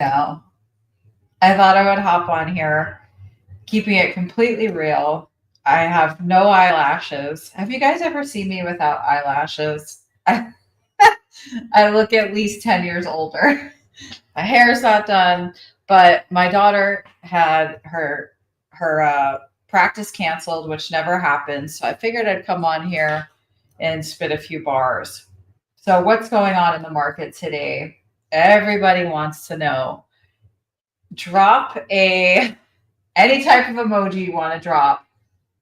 now. I thought I would hop on here, keeping it completely real. I have no eyelashes. Have you guys ever seen me without eyelashes? I look at least 10 years older. My hair's not done, but my daughter had her practice canceled, which never happened. So I figured I'd come on here and spit a few bars. So what's going on in the market today? Everybody wants to know. Drop a any type of emoji you want to drop.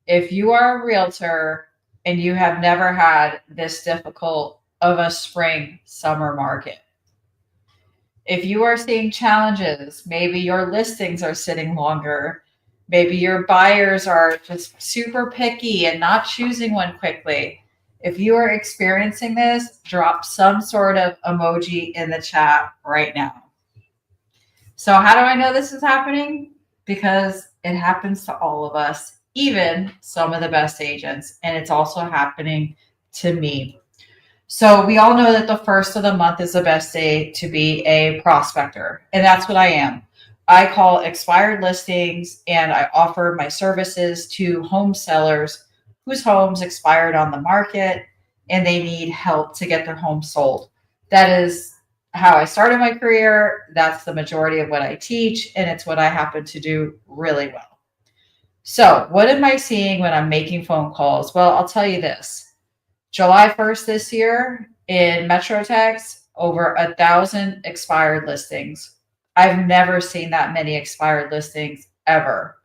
If you are a realtor and you have never had this difficult of a spring summer market, if you are seeing challenges, maybe your listings are sitting longer, maybe your buyers are just super picky and not choosing one quickly. If you are experiencing this, drop some sort of emoji in the chat right now. So how do I know this is happening? Because it happens to all of us, even some of the best agents, and it's also happening to me. So we all know that the first of the month is the best day to be a prospector, and that's what I am. I call expired listings and I offer my services to home sellers whose homes expired on the market and they need help to get their home sold. That is how I started my career. That's the majority of what I teach, and it's what I happen to do really well. So what am I seeing when I'm making phone calls? Well, I'll tell you this. July 1st this year in Metro Tex, over 1,000 expired listings. I've never seen that many expired listings ever.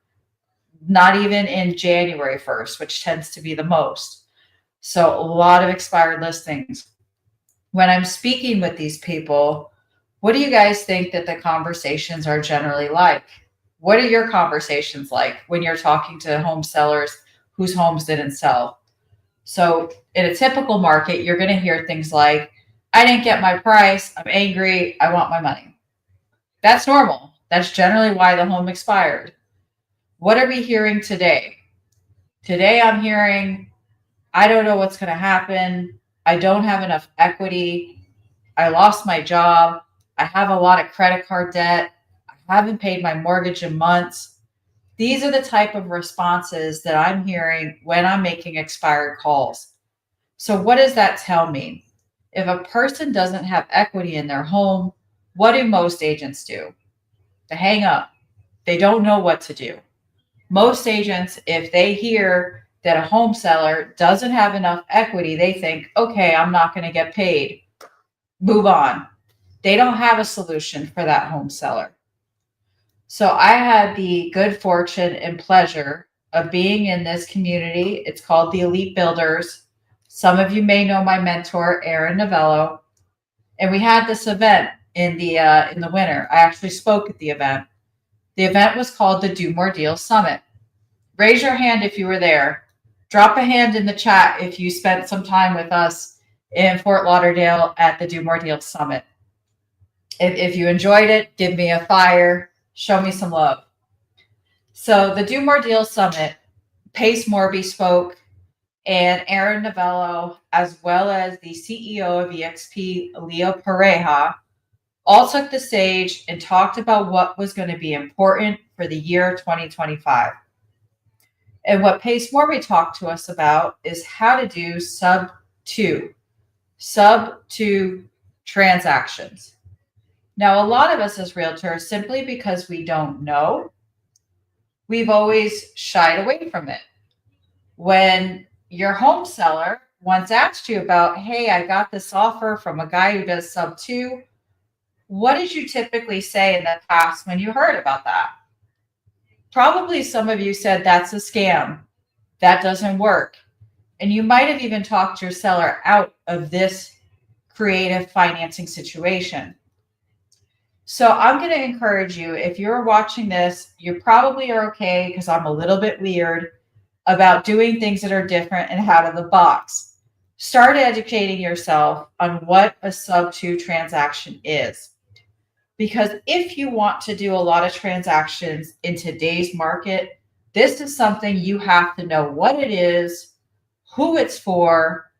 Not even in January 1st, which tends to be the most. So a lot of expired listings. When I'm speaking with these people, what do you guys think that the conversations are generally like? What are your conversations like when you're talking to home sellers whose homes didn't sell? So in a typical market, you're going to hear things like, I didn't get my price. I'm angry. I want my money. That's normal. That's generally why the home expired. What are we hearing today? Today I'm hearing, I don't know what's going to happen. I don't have enough equity. I lost my job. I have a lot of credit card debt. I haven't paid my mortgage in months. These are the type of responses that I'm hearing when I'm making expired calls. So what does that tell me? If a person doesn't have equity in their home, what do most agents do? They hang up. They don't know what to do. Most agents, if they hear that a home seller doesn't have enough equity, they think, okay, I'm not going to get paid. Move on. They don't have a solution for that home seller. So I had the good fortune and pleasure of being in this community. It's called the Elite Builders. Some of you may know my mentor, Aaron Novello. And we had this event in the winter. I actually spoke at the event. The event was called the Do More Deals Summit. Raise your hand if you were there. Drop a hand in the chat if you spent some time with us in Fort Lauderdale at the Do More Deals Summit. If you enjoyed it, give me a fire. Show me some love. So the Do More Deals Summit, Pace Morby spoke, and Aaron Novello, as well as the CEO of EXP, Leo Pareja, all took the stage and talked about what was going to be important for the year 2025. And what Pace Morby talked to us about is how to do sub two transactions. Now, a lot of us as realtors, simply because we don't know, we've always shied away from it. When your home seller once asked you about, hey, I got this offer from a guy who does sub two, what did you typically say in the past when you heard about that? Probably some of you said, that's a scam. That doesn't work. And you might have even talked your seller out of this creative financing situation. So I'm going to encourage you, if you're watching this, you probably are okay because I'm a little bit weird about doing things that are different and out of the box. Start educating yourself on what a sub two transaction is. Because if you want to do a lot of transactions in today's market, this is something you have to know what it is, who it's for,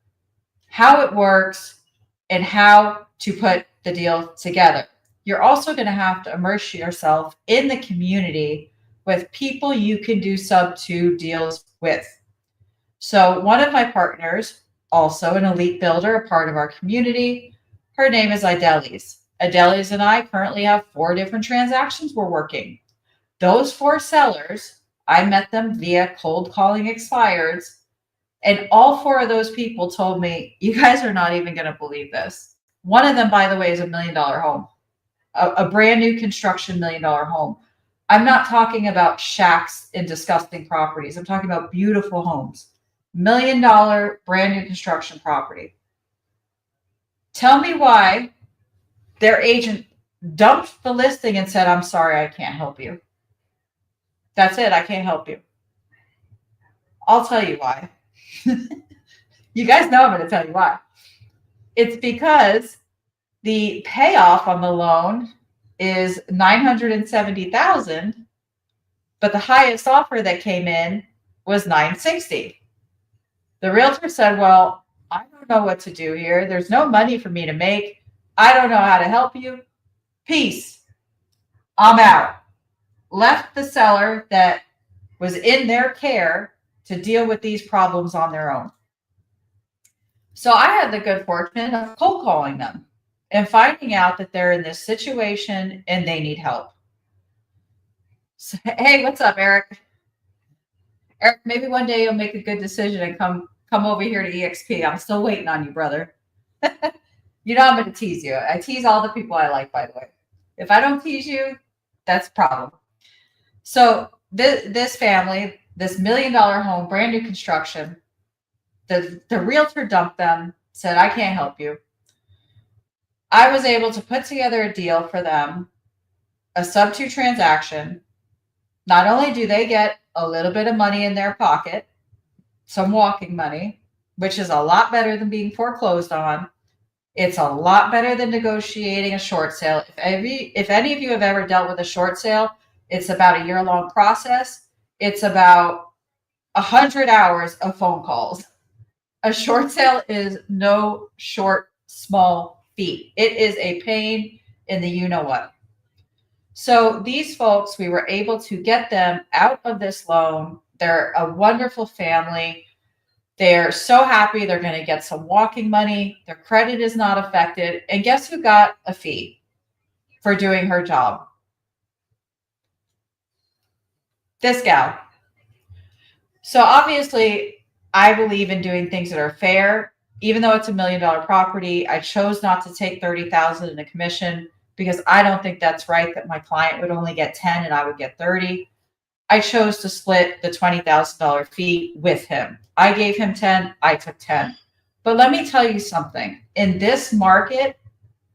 how it works, and how to put the deal together. you're also going to have to immerse yourself in the community with people you can do sub two deals with. So one of my partners, also an elite builder, a part of our community, her name is Idelis. Idelis and I currently have 4 different transactions we're working. Those 4 sellers, I met them via cold calling expireds. And all 4 of those people told me, you guys are not even going to believe this. One of them, by the way, is $1 million home, a brand new construction $1 million home. I'm not talking about shacks in disgusting properties. I'm talking about beautiful homes. $1 million brand new construction property. Tell me why their agent dumped the listing and said, I'm sorry, I can't help you. That's it. I can't help you. I'll tell you why. You guys know I'm going to tell you why. It's because the payoff on the loan is $970,000, but the highest offer that came in was $960,000. The realtor said, well, I don't know what to do here. There's no money for me to make. I don't know how to help you. Peace. I'm out. Left the seller that was in their care to deal with these problems on their own. So I had the good fortune of cold calling them and finding out that they're in this situation and they need help. So, hey, what's up, Eric? Eric, maybe one day you'll make a good decision and come over here to EXP. I'm still waiting on you, brother. You know I'm going to tease you. I tease all the people I like, by the way. If I don't tease you, that's a problem. So this family, this $1 million home, brand new construction, the realtor dumped them, said, I can't help you. I was able to put together a deal for them, a sub 2 transaction. Not only do they get a little bit of money in their pocket, some walking money, which is a lot better than being foreclosed on. It's a lot better than negotiating a short sale. If any of you have ever dealt with a short sale, it's about a year-long process. It's about 100 hours of phone calls. A short sale is no short, small feat. It is a pain in the you-know-what. So these folks, we were able to get them out of this loan. They're a wonderful family. They're so happy they're going to get some walking money. Their credit is not affected. And guess who got a fee for doing her job? This gal. So obviously, I believe in doing things that are fair. Even though it's $1 million property, I chose not to take $30,000 in a commission because I don't think that's right that my client would only get 10 and I would get 30. I chose to split the $20,000 fee with him. I gave him 10, I took 10. But let me tell you something. In this market,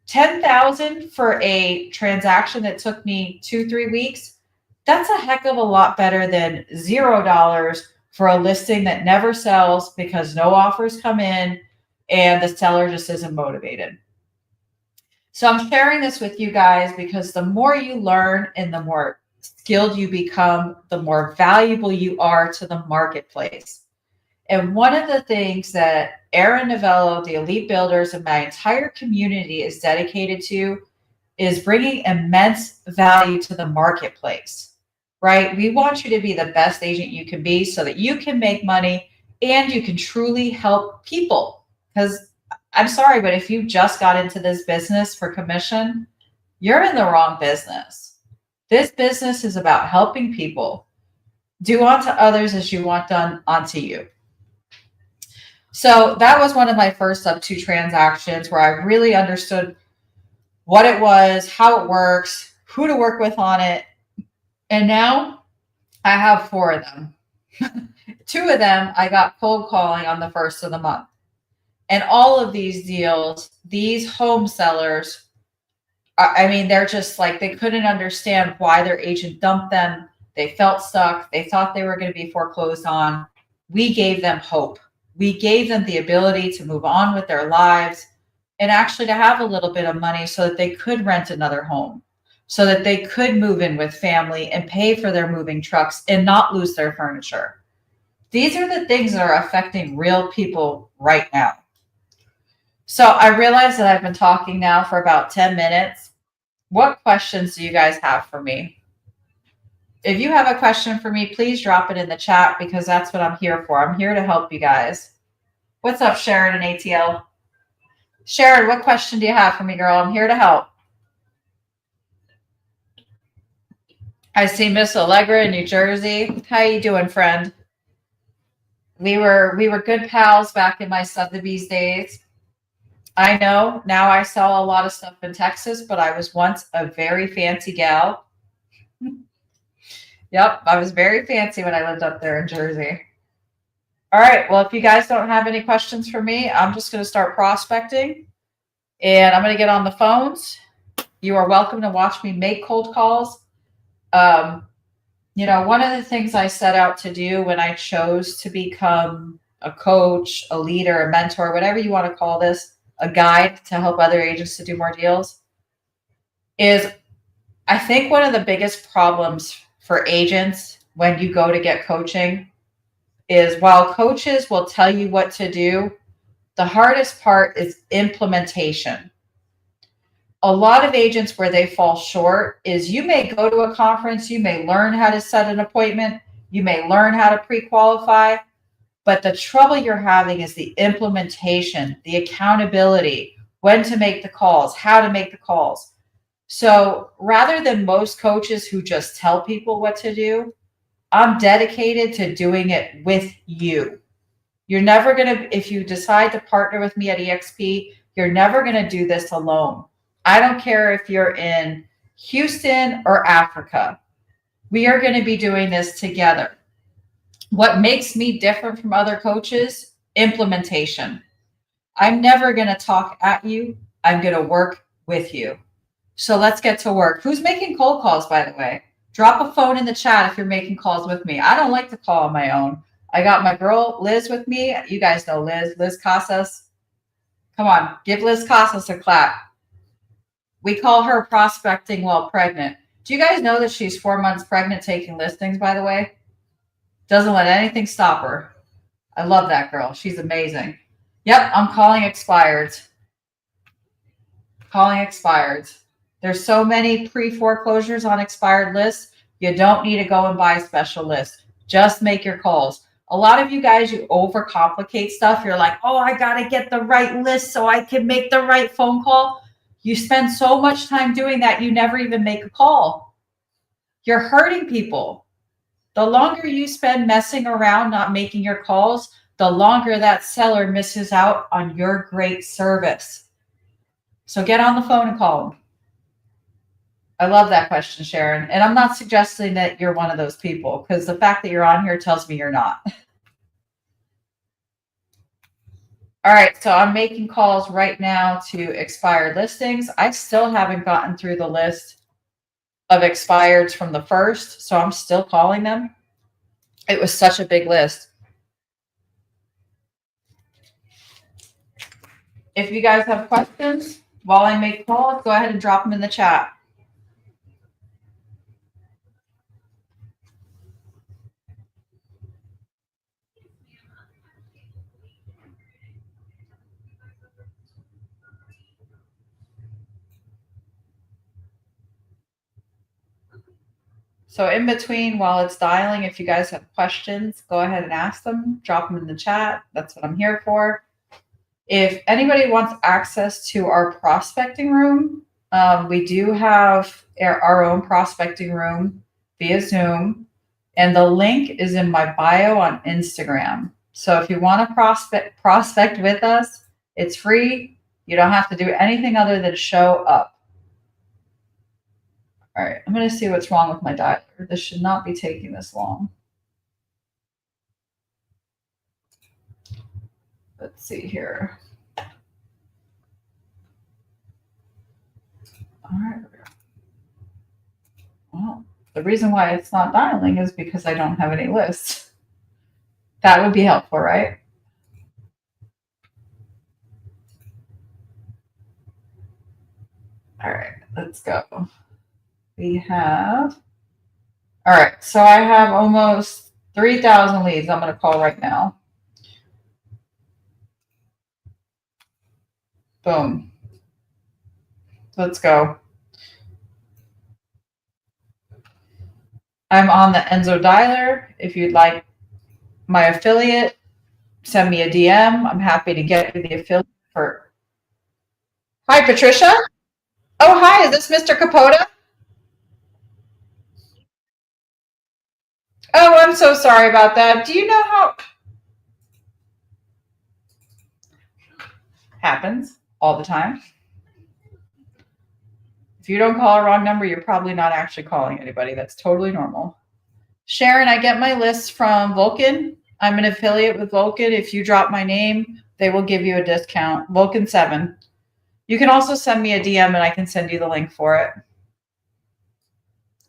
$10,000 for a transaction that took me 2-3 weeks, that's a heck of a lot better than $0 for a listing that never sells because no offers come in and the seller just isn't motivated. So I'm sharing this with you guys because the more you learn and the more skilled you become, the more valuable you are to the marketplace. And one of the things that Aaron Novello, the Elite Builders, and my entire community is dedicated to is bringing immense value to the marketplace, right? We want you to be the best agent you can be so that you can make money and you can truly help people. Because I'm sorry, but if you just got into this business for commission, you're in the wrong business. This business is about helping people. Do unto others as you want done unto you. So that was one of my first sub 2 transactions where I really understood what it was, how it works, who to work with on it. And now I have 4 of them. 2 of them I got cold calling on the first of the month. And all of these deals, these home sellers, I mean, they're just like, they couldn't understand why their agent dumped them. They felt stuck. They thought they were going to be foreclosed on. We gave them hope. We gave them the ability to move on with their lives and actually to have a little bit of money so that they could rent another home, so that they could move in with family and pay for their moving trucks and not lose their furniture. These are the things that are affecting real people right now. So I realize that I've been talking now for about 10 minutes. What questions do you guys have for me? If you have a question for me, please drop it in the chat because that's what I'm here for. I'm here to help you guys. What's up, Sharon and ATL? Sharon, what question do you have for me, girl? I'm here to help. I see Miss Allegra in New Jersey. How you doing, friend? We were good pals back in my Sotheby's days. I know now I sell a lot of stuff in Texas, but I was once a very fancy gal. Yep, I was very fancy when I lived up there in Jersey. All right, well, if you guys don't have any questions for me, I'm just going to start prospecting and I'm going to get on the phones. You are welcome to watch me make cold calls. One of the things I set out to do when I chose to become a coach, a leader, a mentor, whatever you want to call this, a guide to help other agents to do more deals, is I think one of the biggest problems for agents when you go to get coaching is while coaches will tell you what to do, the hardest part is implementation. A lot of agents where they fall short is you may go to a conference, you may learn how to set an appointment, you may learn how to pre-qualify, but the trouble you're having is the implementation, the accountability, when to make the calls, how to make the calls. So rather than most coaches who just tell people what to do, I'm dedicated to doing it with you. You're never going to, if you decide to partner with me at EXP, you're never going to do this alone. I don't care if you're in Houston or Africa. We are going to be doing this together. What makes me different from other coaches? Implementation. I'm never going to talk at you. I'm going to work with you. So let's get to work. Who's making cold calls, by the way? Drop a phone in the chat if you're making calls with me. I don't like to call on my own. I got my girl, Liz, with me. You guys know Liz Casas. Come on, give Liz Casas a clap. We call her prospecting while pregnant. Do you guys know that she's 4 months pregnant taking listings, by the way? Doesn't let anything stop her. I love that girl. She's amazing. Yep, I'm calling expireds. Calling expireds. There's so many pre-foreclosures on expired lists. You don't need to go and buy a special list. Just make your calls. A lot of you guys, you overcomplicate stuff. You're like, oh, I got to get the right list so I can make the right phone call. You spend so much time doing that, you never even make a call. You're hurting people. The longer you spend messing around, not making your calls, the longer that seller misses out on your great service. So get on the phone and call them. I love that question, Sharon. And I'm not suggesting that you're one of those people because the fact that you're on here tells me you're not. All right, so I'm making calls right now to expired listings. I still haven't gotten through the list of expireds from the first, so I'm still calling them. It was such a big list. If you guys have questions while I make calls, go ahead and drop them in the chat. So in between, while it's dialing, if you guys have questions, go ahead and ask them. Drop them in the chat. That's what I'm here for. If anybody wants access to our prospecting room, we do have our own prospecting room via Zoom. And the link is in my bio on Instagram. So if you want to prospect with us, it's free. You don't have to do anything other than show up. All right, I'm going to see what's wrong with my dialer. This should not be taking this long. Let's see here. All right. Well, the reason why it's not dialing is because I don't have any lists. That would be helpful, right? All right, let's go. We have, all right, so I have almost 3,000 leads I'm going to call right now. Boom. Let's go. I'm on the Enzo dialer. If you'd like my affiliate, send me a DM. I'm happy to get you the affiliate for. Hi, Patricia. Oh, hi. Is this Mr. Capote? Oh, I'm so sorry about that. Do you know how happens all the time? If you don't call a wrong number, you're probably not actually calling anybody. That's totally normal. Sharon, I get my lists from Vulcan. I'm an affiliate with Vulcan. If you drop my name, they will give you a discount. Vulcan 7. You can also send me a DM and I can send you the link for it.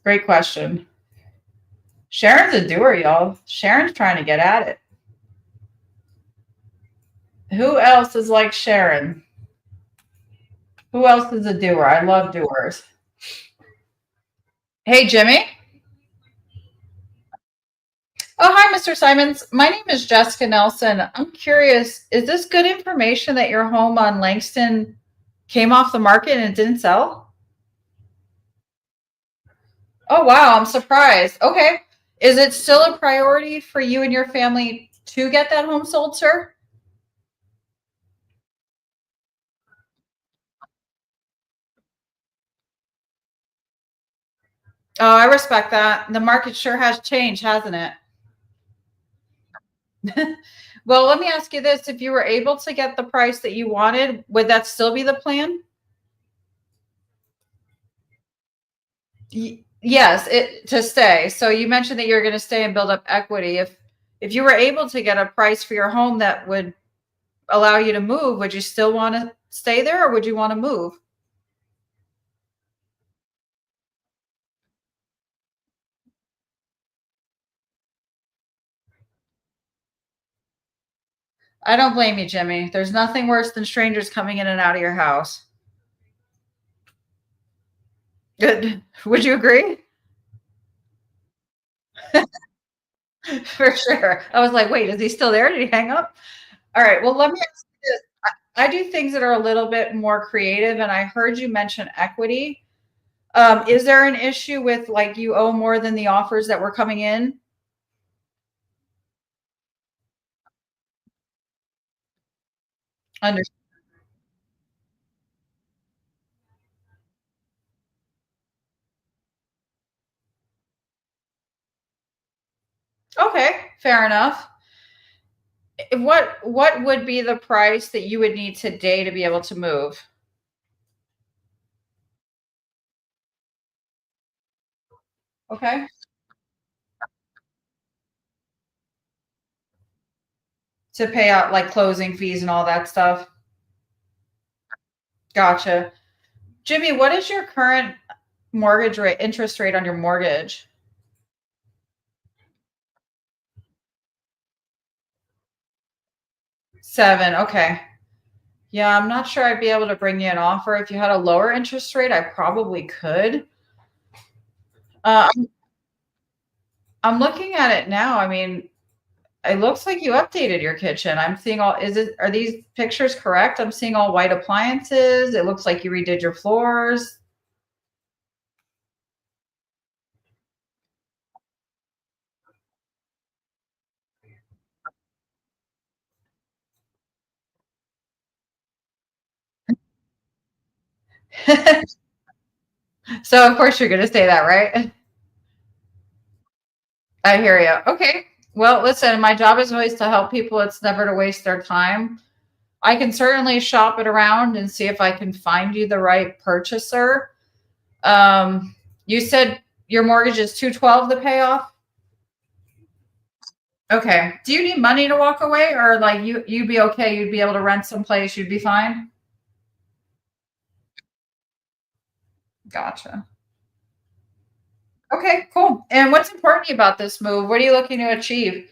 Great question. Sharon's a doer, y'all. Sharon's trying to get at it. Who else is like Sharon? Who else is a doer? I love doers. Hey, Jimmy. Oh, hi, Mr. Simons. My name is Jessica Nelson. I'm curious, is this good information that your home on Langston came off the market and it didn't sell? Oh, wow. I'm surprised. Okay. Is it still a priority for you and your family to get that home sold, sir? Oh, I respect that. The market sure has changed, hasn't it? Well, let me ask you this. If you were able to get the price that you wanted, would that still be the plan? Yes, it to stay. So you mentioned that you're going to stay and build up equity. If you were able to get a price for your home that would allow you to move, would you still want to stay there or would you want to move? I don't blame you, Jimmy. There's nothing worse than strangers coming in and out of your house. Good. Would you agree? For sure. I was like, wait, is he still there? Did he hang up? All right. Well, let me ask you this. I do things that are a little bit more creative, and I heard you mention equity. Is there an issue with like you owe more than the offers that were coming in? Under Okay, fair enough. What would be the price that you would need today to be able to move? Okay. To pay out like closing fees and all that stuff. Gotcha. Jimmy, what is your current mortgage rate, interest rate on your mortgage? 7. Okay. Yeah, I'm not sure I'd be able to bring you an offer. If you had a lower interest rate, I probably could. I'm looking at it now. I mean, it looks like you updated your kitchen. I'm seeing all, are these pictures correct? I'm seeing all white appliances. It looks like you redid your floors. So, of course, you're going to say that, right? I hear you. Okay. Well, listen, my job is always to help people. It's never to waste their time. I can certainly shop it around and see if I can find you the right purchaser. You said your mortgage is 212 to pay off. Okay. Do you need money to walk away, or like you'd be okay? You'd be able to rent someplace. You'd be fine. Gotcha. Okay. Cool. And what's important to you about this move? What are you looking to achieve?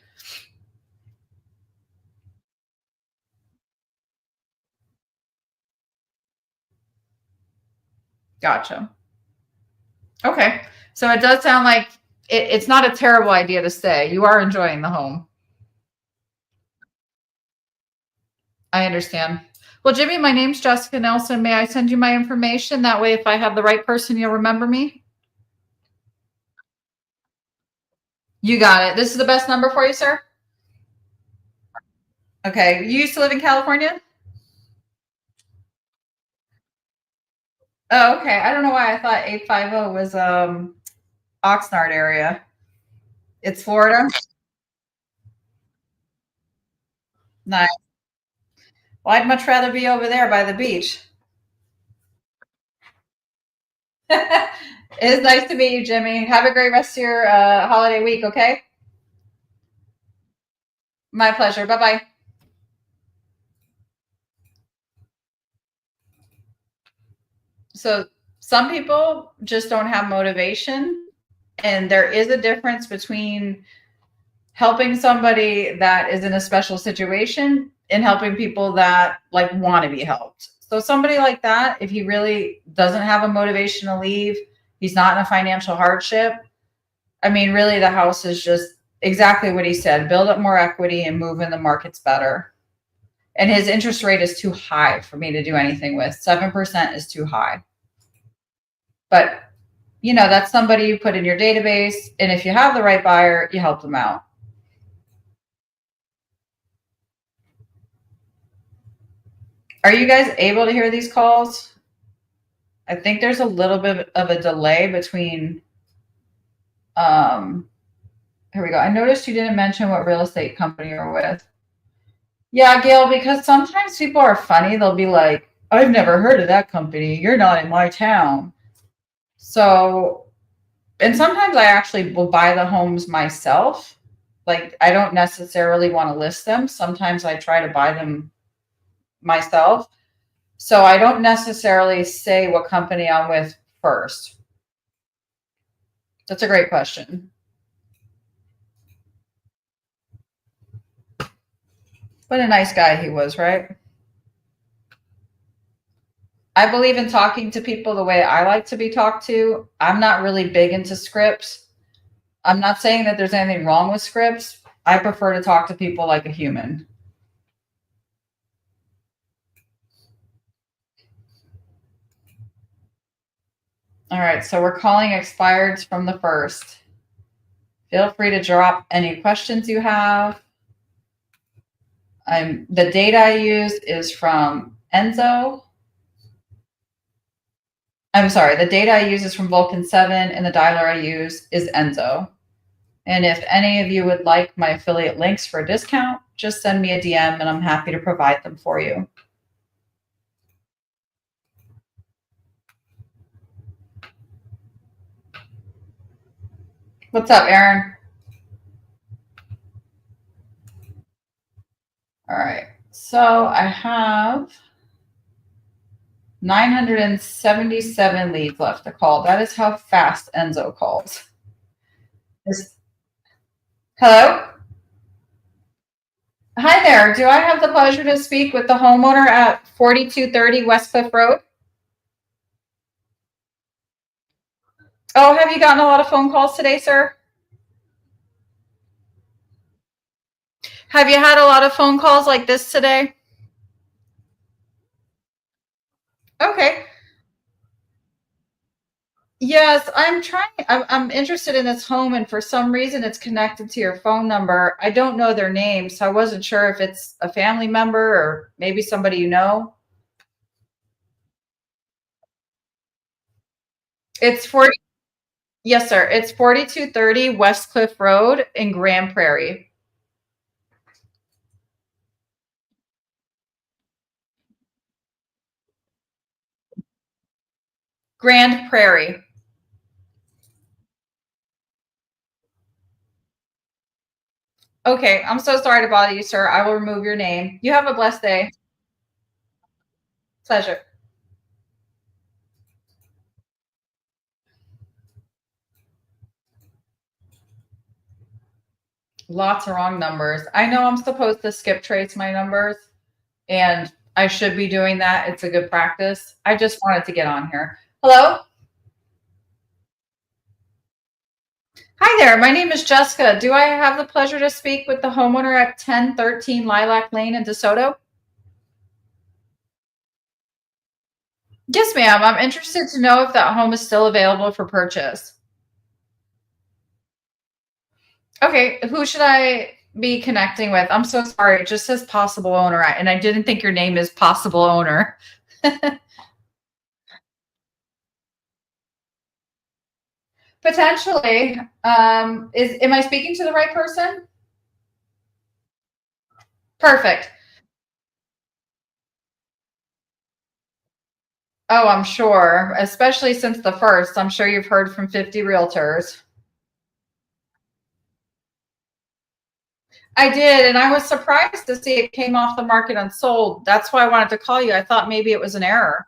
Gotcha. Okay. So it does sound like it's not a terrible idea to stay. You are enjoying the home. I understand. Well, Jimmy, my name's Jessica Nelson. May I send you my information? That way, if I have the right person, you'll remember me. You got it. This is the best number for you, sir? Okay. You used to live in California? Oh, okay. I don't know why I thought 850 was Oxnard area. It's Florida. Nice. Well, I'd much rather be over there by the beach. It's nice to meet you, Jimmy. Have a great rest of your holiday week, okay? My pleasure. Bye bye. So, some people just don't have motivation, and there is a difference between helping somebody that is in a special situation and helping people that like want to be helped. So somebody like that, if he really doesn't have a motivation to leave, he's not in a financial hardship. I mean, really the house is just exactly what he said, build up more equity and move in the markets better. And his interest rate is too high for me to do anything with. 7% is too high. But that's somebody you put in your database, and if you have the right buyer, you help them out. Are you guys able to hear these calls? I think there's a little bit of a delay between. Here we go. I noticed you didn't mention what real estate company you're with. Yeah, Gail, because sometimes people are funny. They'll be like, I've never heard of that company. You're not in my town. So, and sometimes I actually will buy the homes myself. Like, I don't necessarily want to list them. Sometimes I try to buy them myself. So I don't necessarily say what company I'm with first. That's a great question. What a nice guy he was, right? I believe in talking to people the way I like to be talked to. I'm not really big into scripts. I'm not saying that there's anything wrong with scripts. I prefer to talk to people like a human. All right, so we're calling expireds from the first. Feel free to drop any questions you have. The date I use is from Enzo. I'm sorry, the data I use is from Vulcan 7, and the dialer I use is Enzo. And if any of you would like my affiliate links for a discount, just send me a DM and I'm happy to provide them for you. What's up, Aaron? All right, so I have 977 leads left to call. That is how fast Enzo calls. Hello? Hi there. Do I have the pleasure to speak with the homeowner at 4230 West Cliff Road? Oh, have you gotten a lot of phone calls today, sir? Have you had a lot of phone calls like this today? Okay. Yes, I'm interested in this home, and for some reason it's connected to your phone number. I don't know their name, so I wasn't sure if it's a family member or maybe somebody you know. It's 40. Yes, sir. It's 4230 West Cliff Road in Grand Prairie. Grand Prairie. Okay, I'm so sorry to bother you, sir. I will remove your name. You have a blessed day. Pleasure. Lots of wrong numbers. I know I'm supposed to skip trace my numbers, and I should be doing that. It's a good practice. I just wanted to get on here. Hello? Hi there. My name is Jessica. Do I have the pleasure to speak with the homeowner at 1013 Lilac Lane in DeSoto? Yes, ma'am. I'm interested to know if that home is still available for purchase. Okay, who should I be connecting with? I'm so sorry. It just says possible owner, and I didn't think your name is possible owner. Potentially. Is am I speaking to the right person? Perfect. Oh, I'm sure, especially since the first. I'm sure you've heard from 50 realtors. I did, and I was surprised to see it came off the market unsold. That's why I wanted to call you. I thought maybe it was an error.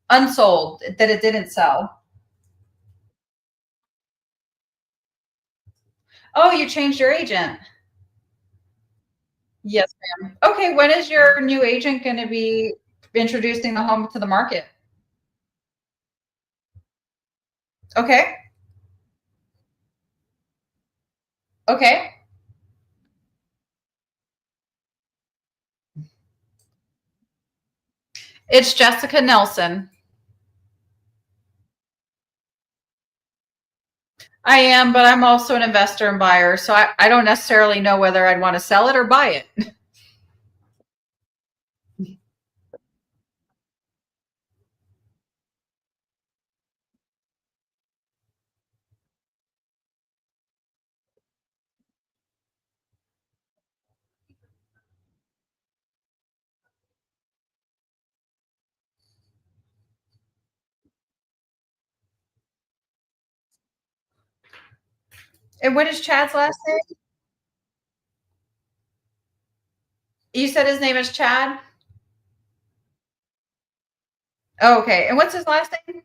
Unsold, that it didn't sell. Oh, you changed your agent. Yes, ma'am. Okay, when is your new agent going to be introducing the home to the market? Okay. Okay. It's Jessica Nelson. I am, but I'm also an investor and buyer, so I don't necessarily know whether I'd want to sell it or buy it. And what is Chad's last name? You said his name is Chad? Oh, okay. And what's his last name?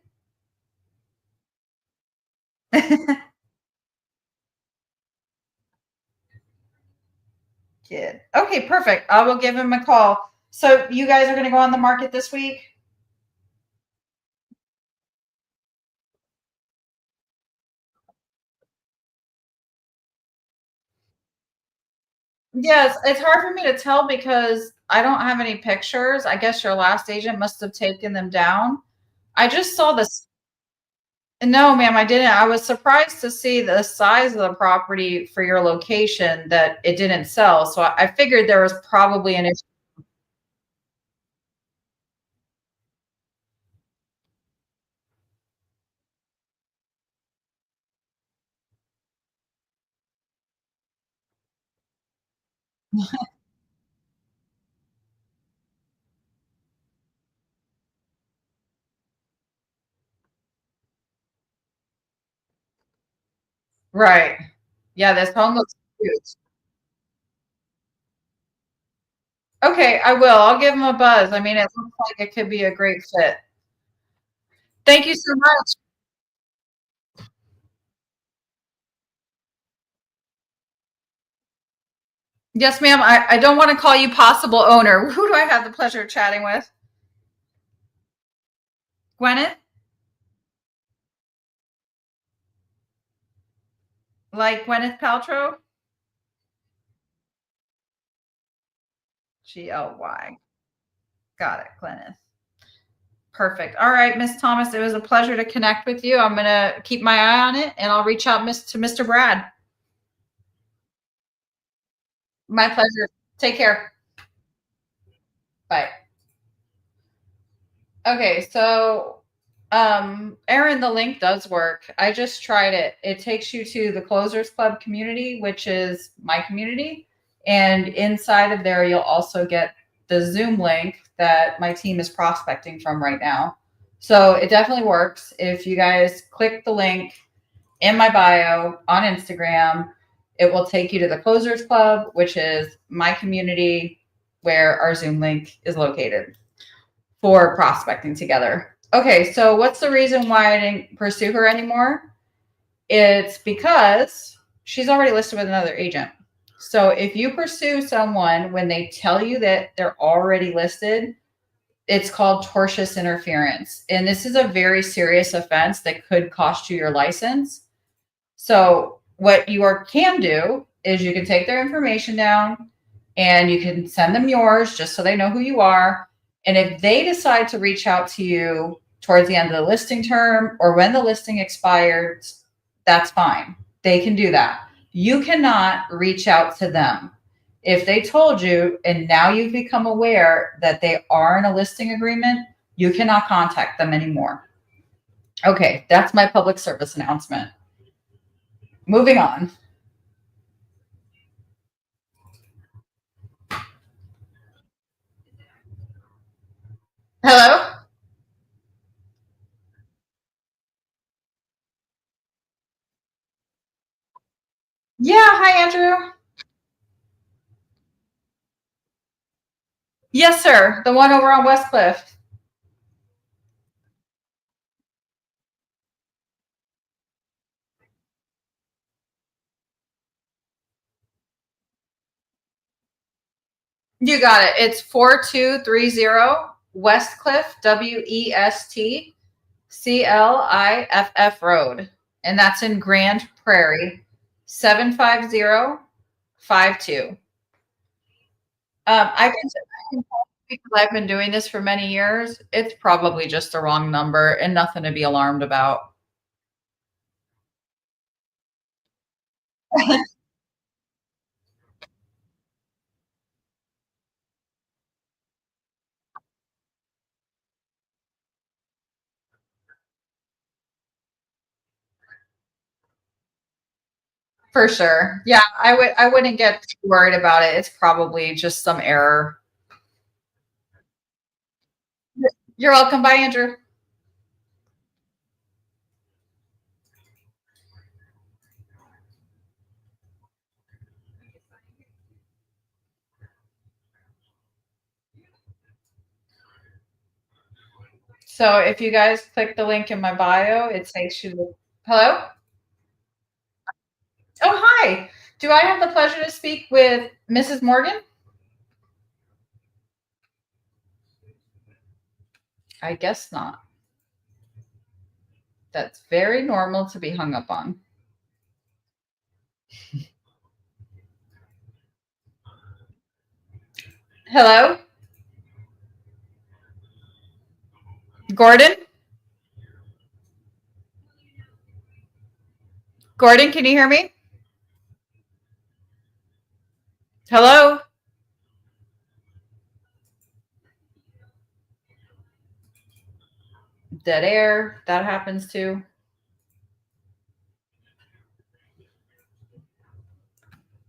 Kid. Okay, perfect. I will give him a call. So you guys are going to go on the market this week? Yes, it's hard for me to tell because I don't have any pictures. I guess your last agent must have taken them down. I just saw this. No, ma'am, I didn't. I was surprised to see the size of the property for your location that it didn't sell. So I figured there was probably an issue. Right. Yeah, this home looks huge. Okay, I will. I'll give him a buzz. I mean, it looks like it could be a great fit. Thank you so much. Yes, ma'am. I don't want to call you possible owner. Who do I have the pleasure of chatting with? Gwyneth? Like Gwyneth Paltrow? Gly. Got it, Gwyneth. Perfect. All right, Miss Thomas, it was a pleasure to connect with you. I'm going to keep my eye on it and I'll reach out to Mr. Brad. My pleasure. Take care. Bye. Okay, so Aaron, the link does work. I just tried it. It takes you to the Closers Club community, which is my community. And inside of there, you'll also get the Zoom link that my team is prospecting from right now. So it definitely works. If you guys click the link in my bio on Instagram, it will take you to the Closers Club, which is my community where our Zoom link is located for prospecting together. Okay, so what's the reason why I didn't pursue her anymore? It's because she's already listed with another agent. So if you pursue someone when they tell you that they're already listed, it's called tortious interference. And this is a very serious offense that could cost you your license. So what you can do is you can take their information down and you can send them yours just so they know who you are. And if they decide to reach out to you towards the end of the listing term or when the listing expires, that's fine. They can do that. You cannot reach out to them. If they told you and now you've become aware that they are in a listing agreement, you cannot contact them anymore. Okay, that's my public service announcement. Moving on. Hello? Yeah, hi, Andrew. Yes, sir. The one over on West Cliff. You got it. It's 4230 West Cliff, WestCliff Road. And that's in Grand Prairie, 75052. I can because I've been doing this for many years. It's probably just the wrong number and nothing to be alarmed about. For sure. Yeah, I wouldn't get too worried about it. It's probably just some error. You're welcome. Bye, Andrew. So if you guys click the link in my bio, it takes you to hello? Oh, hi. Do I have the pleasure to speak with Mrs. Morgan? I guess not. That's very normal to be hung up on. Hello? Gordon? Gordon, can you hear me? Hello? Dead air. That happens too.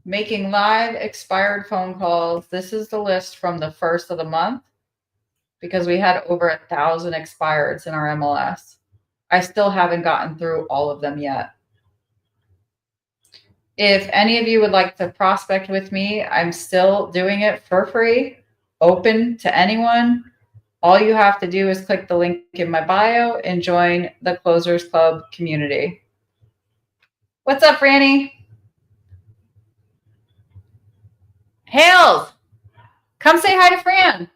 Making live expired phone calls. This is the list from the first of the month because we had over 1,000 expireds in our MLS. I still haven't gotten through all of them yet. If any of you would like to prospect with me, I'm still doing it for free, open to anyone. All you have to do is click the link in my bio and join the Closers Club community. What's up, Franny? Hales, come say hi to Fran.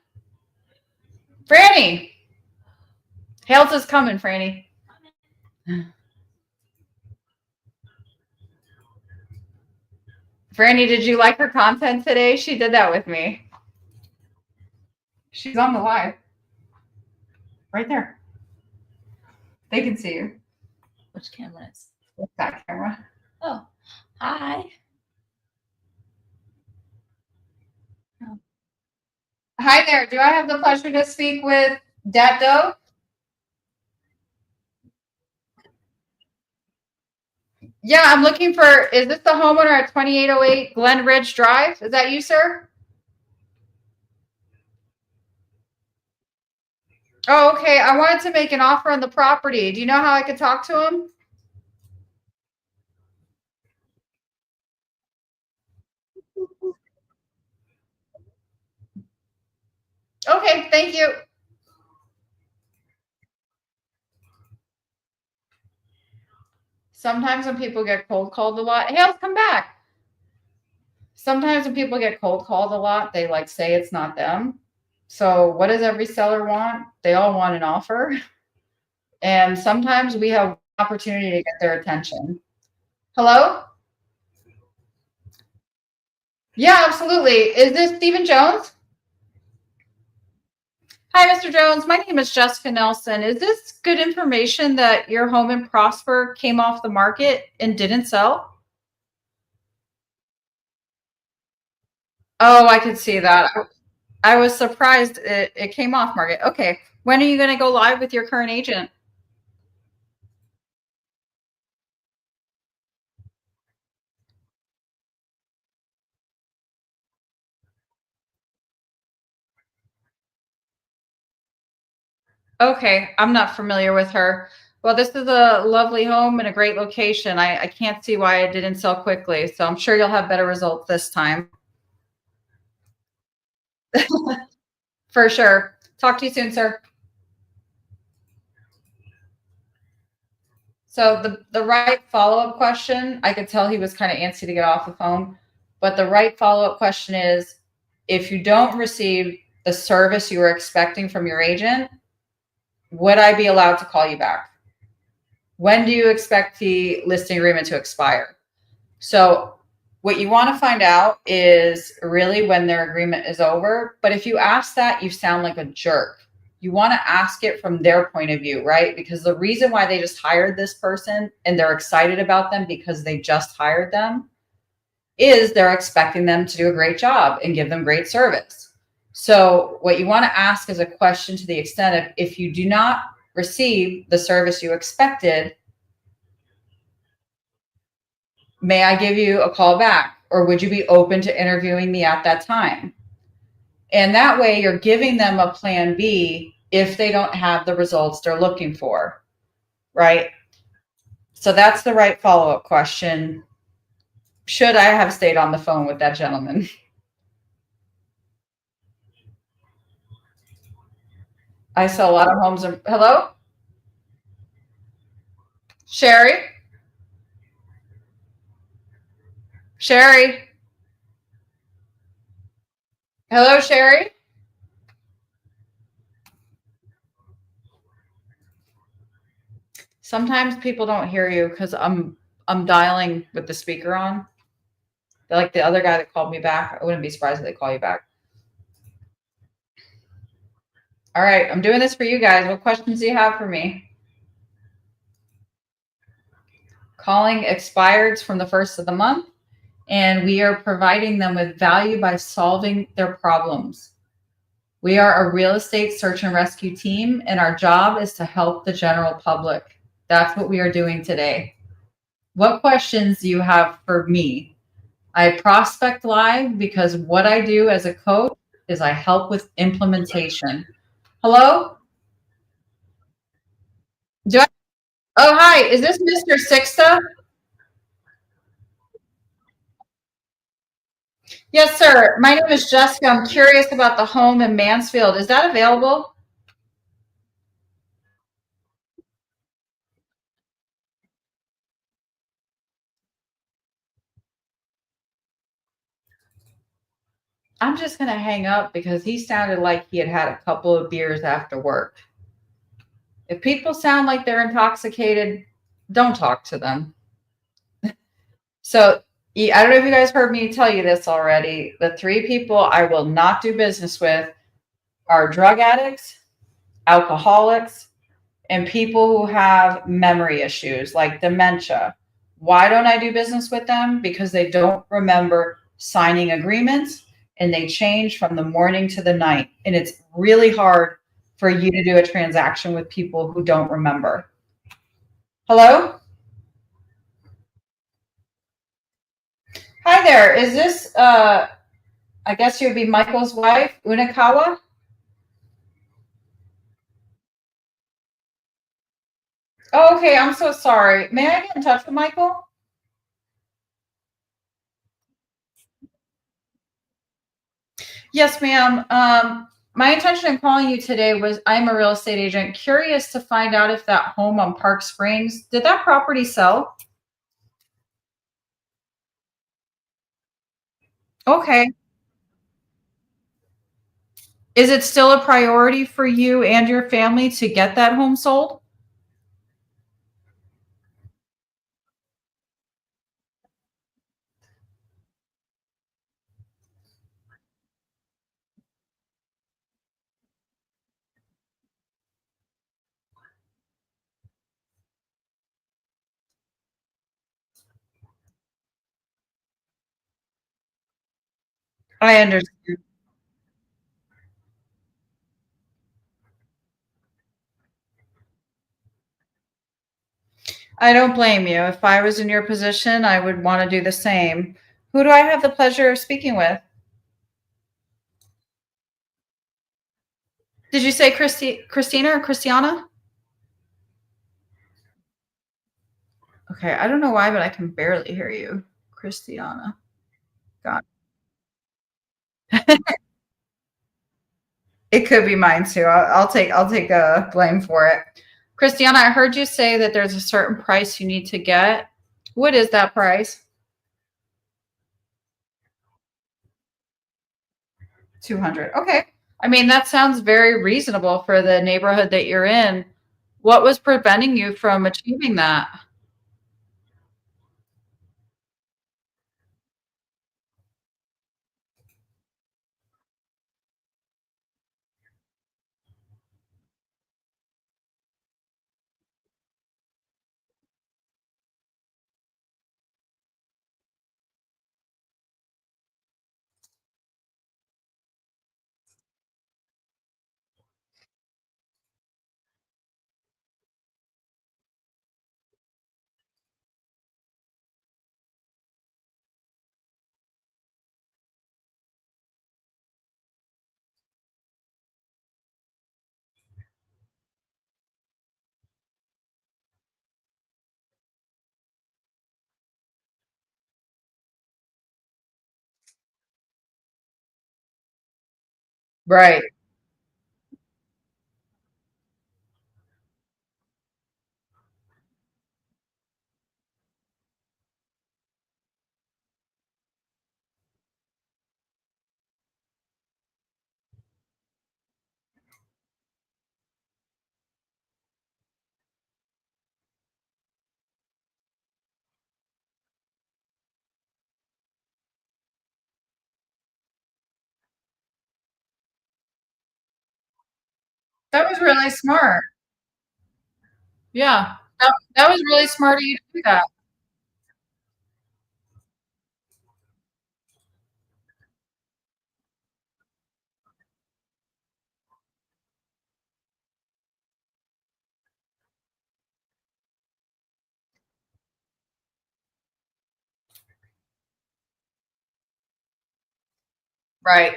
Franny. Hales is coming, Franny. Franny, did you like her content today? She did that with me. She's on the live. Right there. They can see you. Which camera is? That camera. Oh, hi. Hi there. Do I have the pleasure to speak with Dat Doe? Yeah, I'm looking for, is this the homeowner at 2808 Glen Ridge Drive? Is that you, sir? Oh, okay. I wanted to make an offer on the property. Do you know how I could talk to him? Okay, thank you. Sometimes when people get cold called a lot, hey, let's come back. Sometimes when people get cold called a lot, they like say it's not them. So what does every seller want? They all want an offer. And sometimes we have opportunity to get their attention. Hello? Yeah, absolutely. Is this Stephen Jones? Hi, Mr. Jones. My name is Jessica Nelson. Is this good information that your home in Prosper came off the market and didn't sell? Oh, I could see that. I was surprised it came off market. Okay. When are you going to go live with your current agent? Okay. I'm not familiar with her. Well, this is a lovely home and a great location. I can't see why it didn't sell quickly. So I'm sure you'll have better results this time. For sure. Talk to you soon, sir. So the right follow-up question, I could tell he was kind of antsy to get off the phone, but the right follow-up question is, if you don't receive the service you were expecting from your agent, would I be allowed to call you back? When do you expect the listing agreement to expire? So what you want to find out is really when their agreement is over. But if you ask that, you sound like a jerk. You want to ask it from their point of view, right? Because the reason why they just hired this person and they're excited about them because they just hired them is they're expecting them to do a great job and give them great service. So what you want to ask is a question to the extent of, if you do not receive the service you expected, may I give you a call back? Or would you be open to interviewing me at that time? And that way you're giving them a plan B if they don't have the results they're looking for, right? So that's the right follow-up question. Should I have stayed on the phone with that gentleman? I sell a lot of homes. Hello? Sherry? Sherry? Hello, Sherry? Sometimes people don't hear you because I'm dialing with the speaker on. Like the other guy that called me back. I wouldn't be surprised if they call you back. All right, I'm doing this for you guys. What questions do you have for me? Calling expireds from the first of the month, and we are providing them with value by solving their problems. We are a real estate search and rescue team, and our job is to help the general public. That's what we are doing today. What questions do you have for me? I prospect live because what I do as a coach is I help with implementation. Hello? Do I, oh, hi. Is this Mr. Sixta? Yes, sir. My name is Jessica. I'm curious about the home in Mansfield. Is that available? I'm just going to hang up because he sounded like he had had a couple of beers after work. If people sound like they're intoxicated, don't talk to them. So, I don't know if you guys heard me tell you this already. The three people I will not do business with are drug addicts, alcoholics, and people who have memory issues like dementia. Why don't I do business with them? Because they don't remember signing agreements and they change from the morning to the night. And it's really hard for you to do a transaction with people who don't remember. Hello? Hi there. Is this, I guess you would be Michael's wife, Unakawa? Oh, okay. I'm so sorry. May I get in touch with Michael? Yes, ma'am. My intention in calling you today was, I'm a real estate agent, curious to find out if that home on Park Springs, did that property sell? Okay. Is it still a priority for you and your family to get that home sold? I understand. I don't blame you. If I was in your position, I would want to do the same. Who do I have the pleasure of speaking with? Did you say Christina or Christiana? Okay, I don't know why, but I can barely hear you. Christiana. Got it. It could be mine too. I'll take blame for it. Christiana, I heard you say that there's a certain price you need to get. What is that price? 200. Okay. I mean, that sounds very reasonable for the neighborhood that you're in. What was preventing you from achieving that? Right. That was really smart. Yeah. That was really smart of you to do that. Right.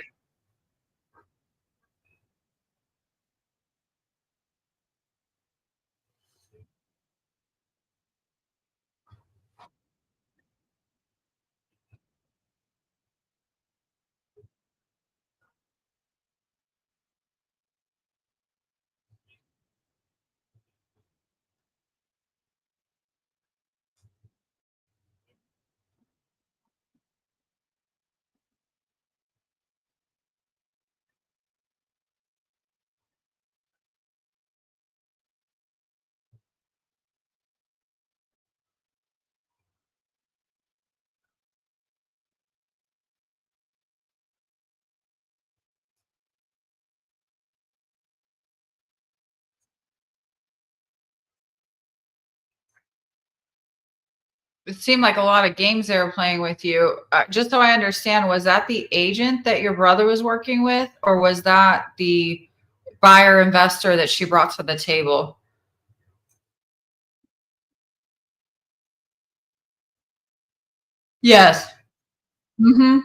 It seemed like a lot of games they were playing with you. Just so I understand, was that the agent that your brother was working with, or was that the buyer investor that she brought to the table? Yes. Hmm.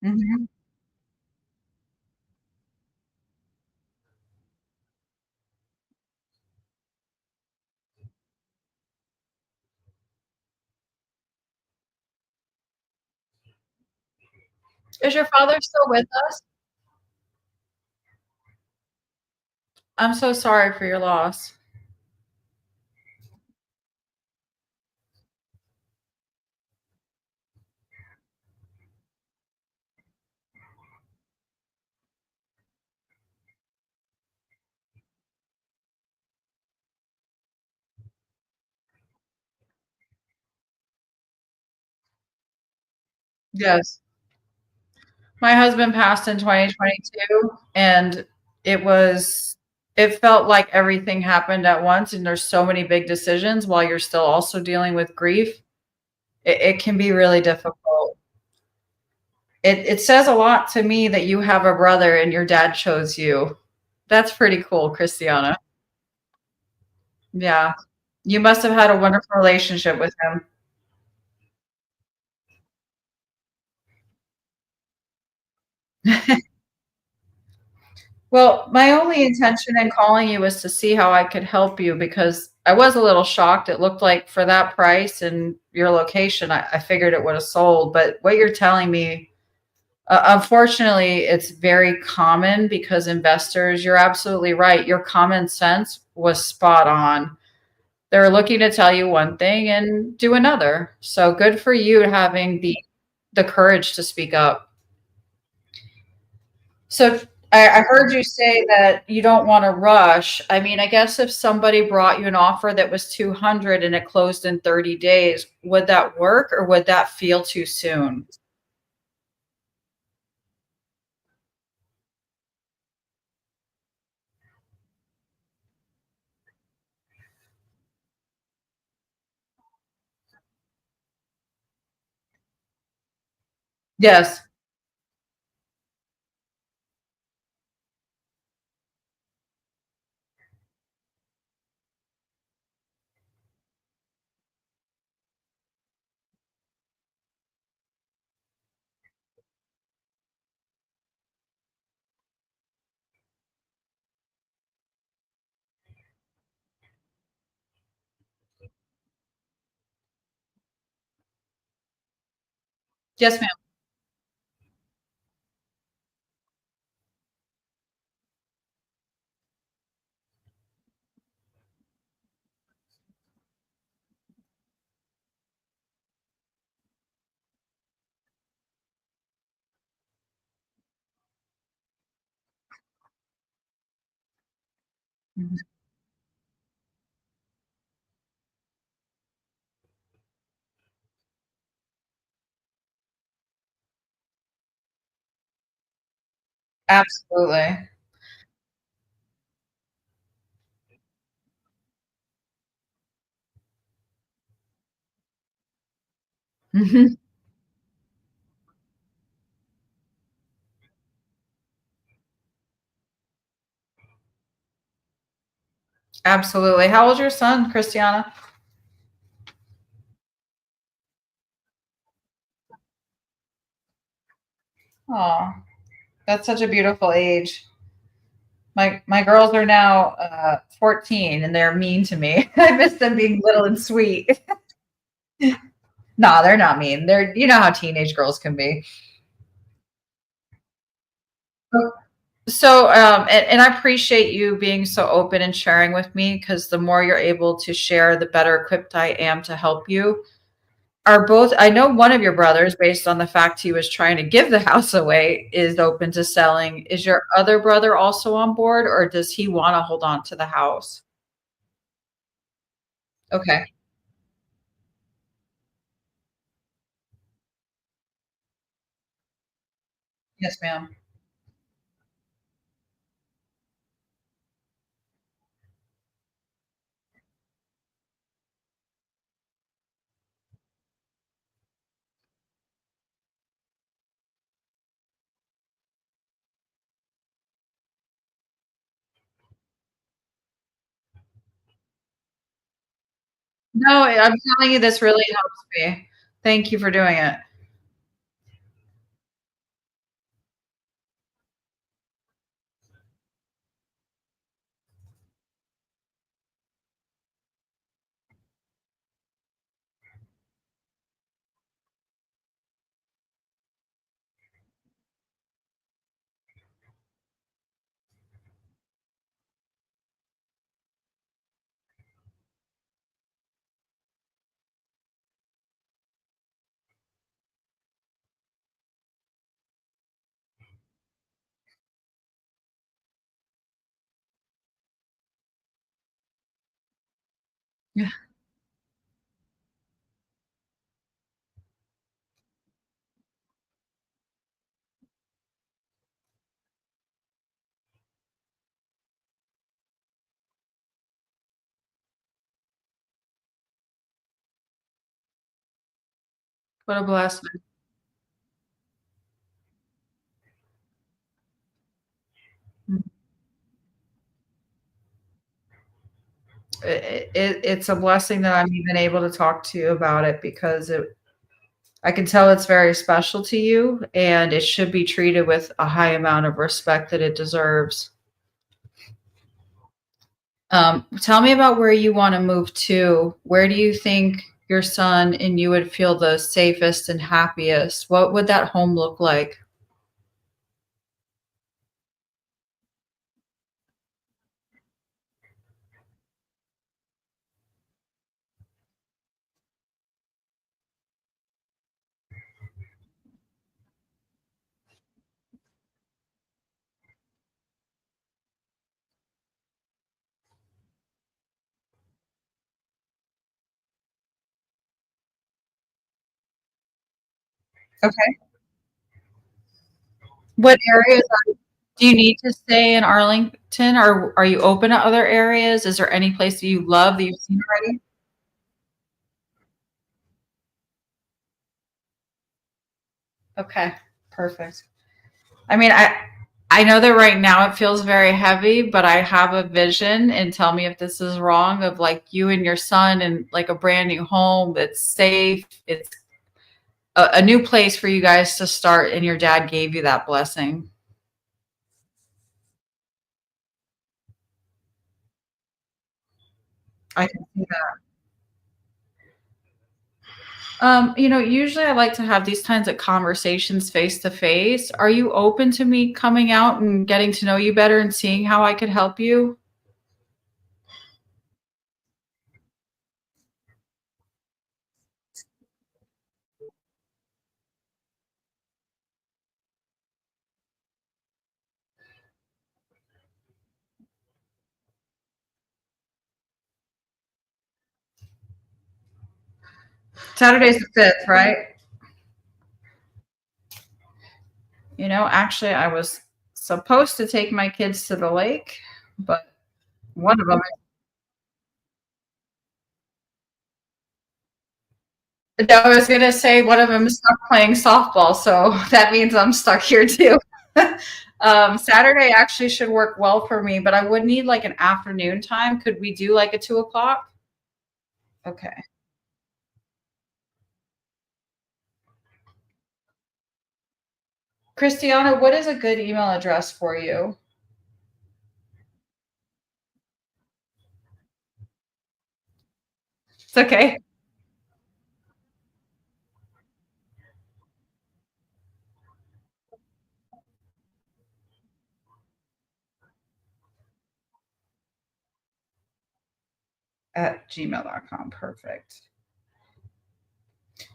Mhm. Is your father still with us? I'm so sorry for your loss. Yes. My husband passed in 2022, and it was it felt like everything happened at once, and there's so many big decisions while you're still also dealing with grief. It can be really difficult. It says a lot to me that you have a brother and your dad chose you. That's pretty cool, Christiana. Yeah. You must have had a wonderful relationship with him. Well, my only intention in calling you was to see how I could help you because I was a little shocked. It looked like for that price and your location, I figured it would have sold. But what you're telling me, unfortunately, it's very common because investors, you're absolutely right. Your common sense was spot on. They're looking to tell you one thing and do another. So good for you having the courage to speak up. So I heard you say that you don't want to rush. I mean, I guess if somebody brought you an offer that was 200 and it closed in 30 days, would that work or would that feel too soon? Yes. Yes, ma'am. Mhm. Absolutely. Mhm. Absolutely. How old's your son, Christiana? Oh, that's such a beautiful age. My girls are now 14 and they're mean to me. I miss them being little and sweet. Nah, they're not mean. They're you know how teenage girls can be. So, and I appreciate you being so open and sharing with me because the more you're able to share, the better equipped I am to help you. Are both, I know one of your brothers, based on the fact he was trying to give the house away, is open to selling. Is your other brother also on board or does he want to hold on to the house? Okay. Yes, ma'am. No, I'm telling you, this really helps me. Thank you for doing it. Yeah. What a blessing. Mm. It's a blessing that I'm even able to talk to you about it because I can tell it's very special to you and it should be treated with a high amount of respect that it deserves. Tell me about where you want to move to. Where do you think your son and you would feel the safest and happiest? What would that home look like? Okay. What areas do you need to stay in Arlington, or are you open to other areas? Is there any place that you love that you've seen already? Okay, perfect. I mean, I know that right now it feels very heavy, but I have a vision, and tell me if this is wrong, of like you and your son and like a brand new home that's safe. It's a new place for you guys to start, and your dad gave you that blessing. I can see that. Usually I like to have these kinds of conversations face to face. Are you open to me coming out and getting to know you better and seeing how I could help you? Saturday's the 5th, right? Actually, I was supposed to take my kids to the lake, but one of them, no, I was gonna say one of them is stuck playing softball, so that means I'm stuck here too. Saturday actually should work well for me, but I would need like an afternoon time. Could we do like a 2 o'clock? Okay. Christiana, what is a good email address for you? It's okay. At gmail.com. Perfect.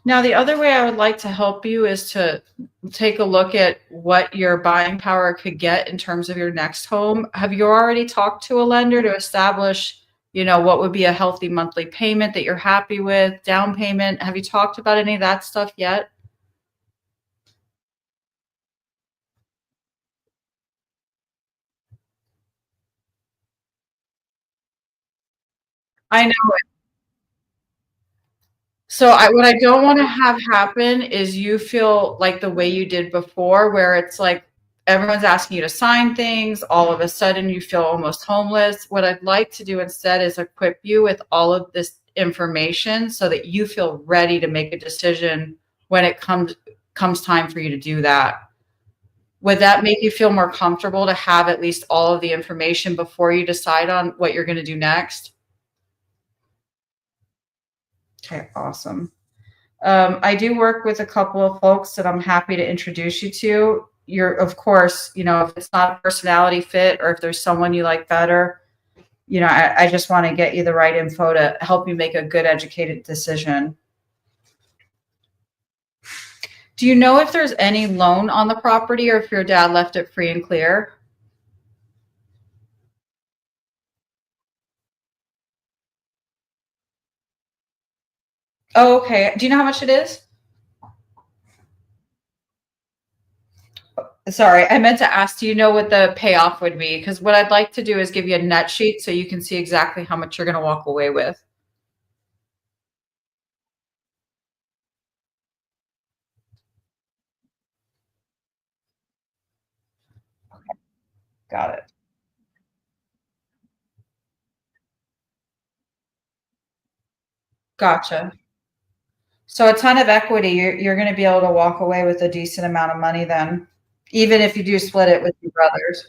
Now, the other way I would like to help you is to take a look at what your buying power could get in terms of your next home. Have you already talked to a lender to establish, what would be a healthy monthly payment that you're happy with, down payment? Have you talked about any of that stuff yet? I know. So what I don't want to have happen is you feel like the way you did before, where it's like everyone's asking you to sign things. All of a sudden, you feel almost homeless. What I'd like to do instead is equip you with all of this information so that you feel ready to make a decision when it comes time for you to do that. Would that make you feel more comfortable to have at least all of the information before you decide on what you're going to do next? Okay, awesome. I do work with a couple of folks that I'm happy to introduce you to. You're, of course, if it's not a personality fit or if there's someone you like better, I just want to get you the right info to help you make a good educated decision. Do you know if there's any loan on the property or if your dad left it free and clear? Oh, okay. Do you know how much it is? Sorry, I meant to ask, do you know what the payoff would be? Because what I'd like to do is give you a net sheet so you can see exactly how much you're going to walk away with. Got it. Gotcha. So a ton of equity, you're going to be able to walk away with a decent amount of money then, even if you do split it with your brothers.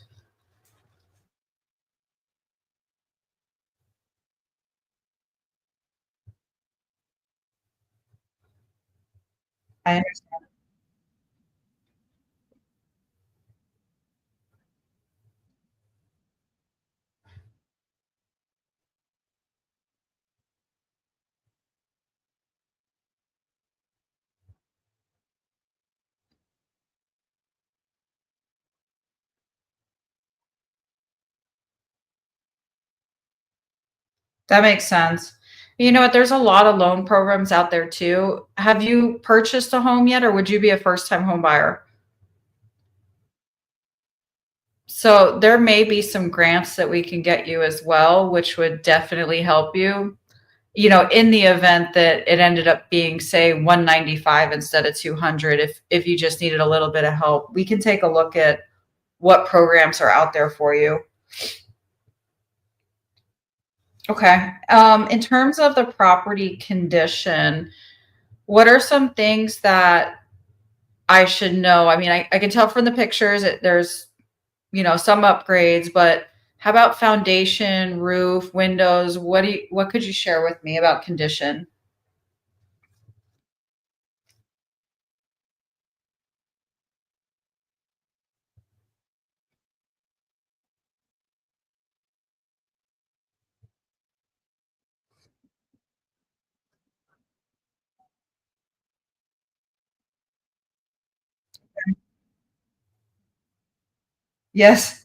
I understand. That makes sense. You know what? There's a lot of loan programs out there too. Have you purchased a home yet, or would you be a first-time home buyer? So there may be some grants that we can get you as well, which would definitely help you. You know, in the event that it ended up being, say, 195 instead of 200, if you just needed a little bit of help, we can take a look at what programs are out there for you. Okay. In terms of the property condition, what are some things that I should know? I mean, I can tell from the pictures that there's, some upgrades, but how about foundation, roof, windows? What could you share with me about condition? Yes,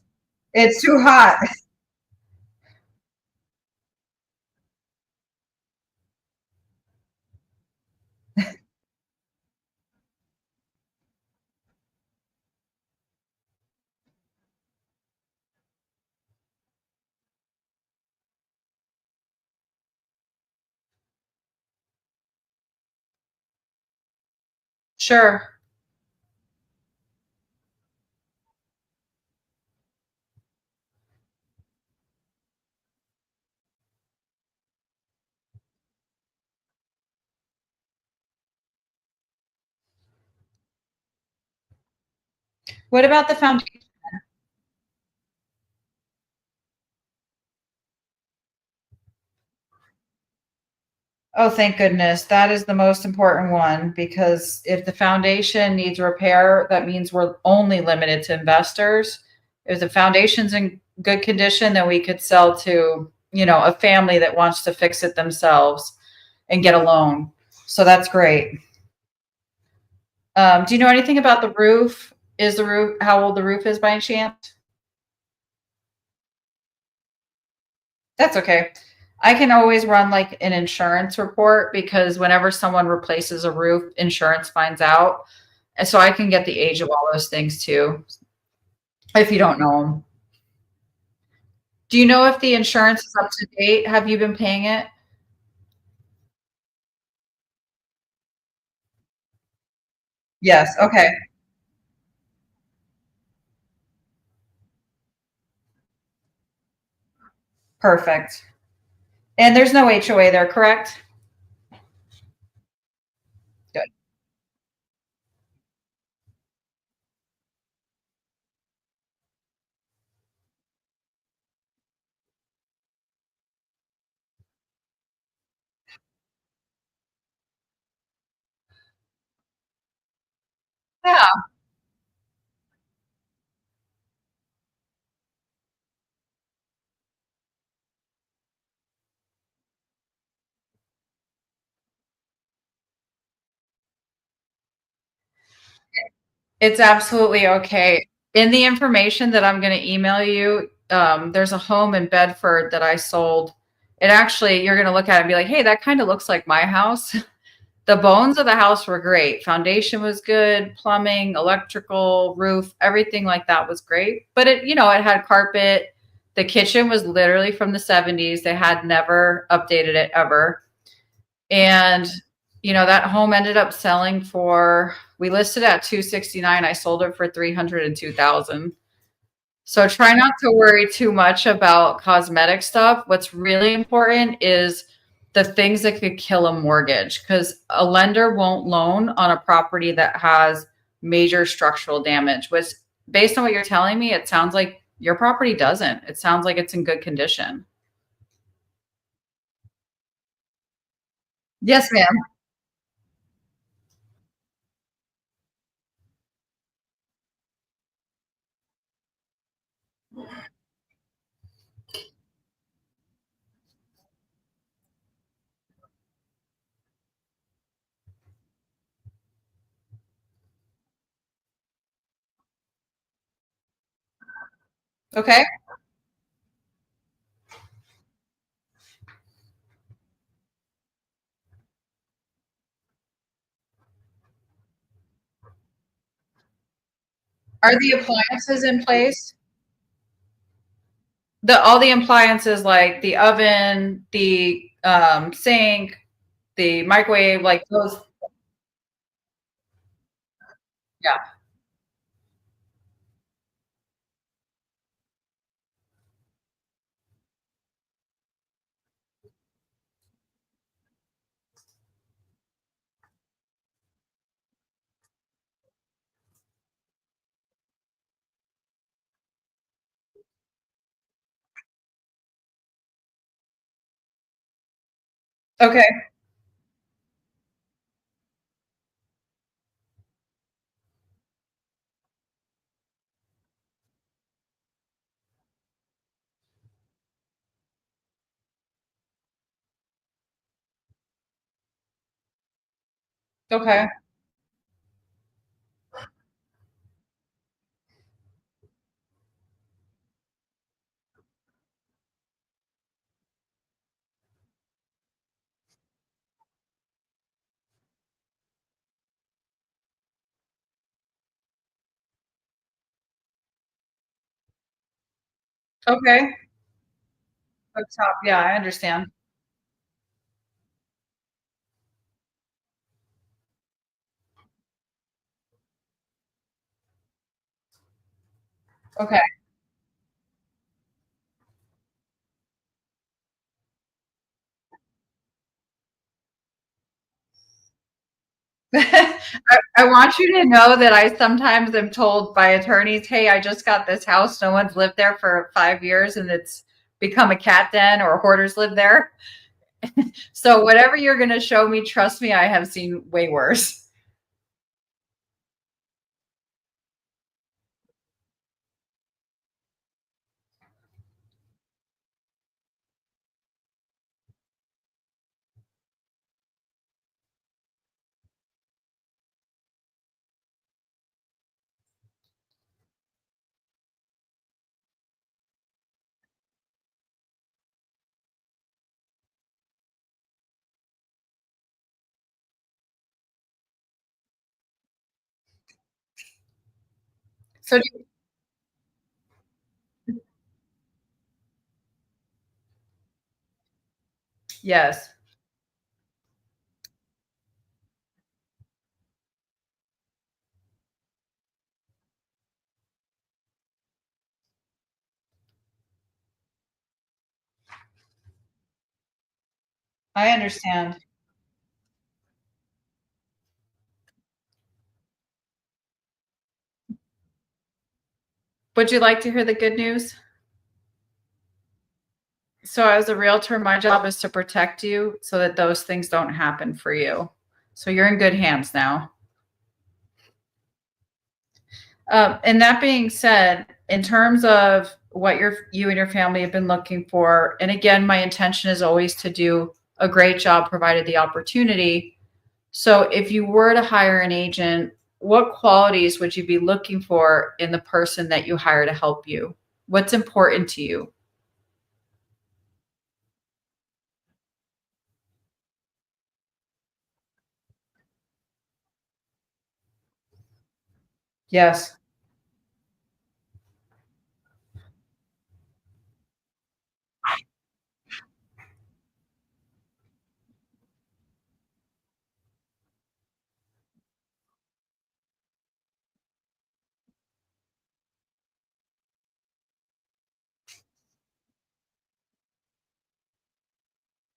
it's too hot. Sure. What about the foundation? Oh, thank goodness. That is the most important one because if the foundation needs repair, that means we're only limited to investors. If the foundation's in good condition, then we could sell to, a family that wants to fix it themselves and get a loan. So that's great. Do you know anything about the roof? Is the roof how old the roof is by any chance? That's okay. I can always run like an insurance report because whenever someone replaces a roof, insurance finds out. And so I can get the age of all those things too, if you don't know them. Do you know if the insurance is up to date? Have you been paying it? Yes. Okay. Perfect. And there's no HOA there, correct? Good. Yeah. It's absolutely okay. In the information that I'm going to email you, there's a home in Bedford that I sold. It actually, you're going to look at it and be like, hey, that kind of looks like my house. The bones of the house were great. Foundation was good, plumbing, electrical, roof, everything like that was great. But it had carpet. The kitchen was literally from the 70s. They had never updated it ever. And that home ended up selling for, we listed at 269. I sold it for 302,000. So try not to worry too much about cosmetic stuff. What's really important is the things that could kill a mortgage, because a lender won't loan on a property that has major structural damage, which, based on what you're telling me, it sounds like your property doesn't. It sounds like it's in good condition. Yes, ma'am. Okay. Are the appliances in place? All the appliances, like the oven, the sink, the microwave, like those. Yeah. Okay. Okay. Okay. Up top. Yeah, I understand. Okay. I want you to know that I sometimes am told by attorneys, hey, I just got this house. No one's lived there for 5 years and it's become a cat den, or hoarders live there. So whatever you're going to show me, trust me, I have seen way worse. So yes, I understand. Would you like to hear the good news? So as a realtor, my job is to protect you so that those things don't happen for you. So you're in good hands now. And that being said, in terms of what you and your family have been looking for, and again, my intention is always to do a great job provided the opportunity. So if you were to hire an agent, what qualities would you be looking for in the person that you hire to help you? What's important to you? Yes.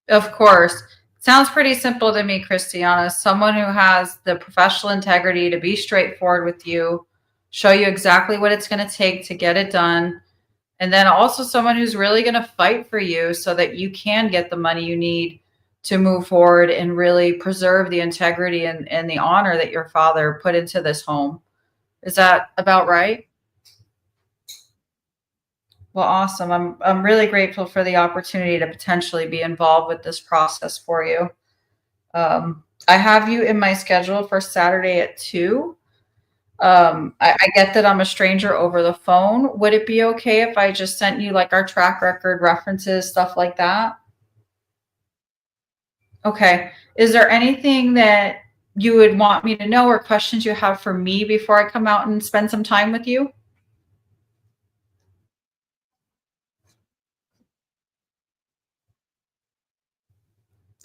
Of course. Sounds pretty simple to me, Christiana. Someone who has the professional integrity to be straightforward with you, show you exactly what it's going to take to get it done. And then also someone who's really going to fight for you so that you can get the money you need to move forward and really preserve the integrity and the honor that your father put into this home. Is that about right? Well, awesome. I'm really grateful for the opportunity to potentially be involved with this process for you. I have you in my schedule for Saturday at 2. I get that I'm a stranger over the phone. Would it be okay if I just sent you like our track record references, stuff like that? Okay. Is there anything that you would want me to know or questions you have for me before I come out and spend some time with you?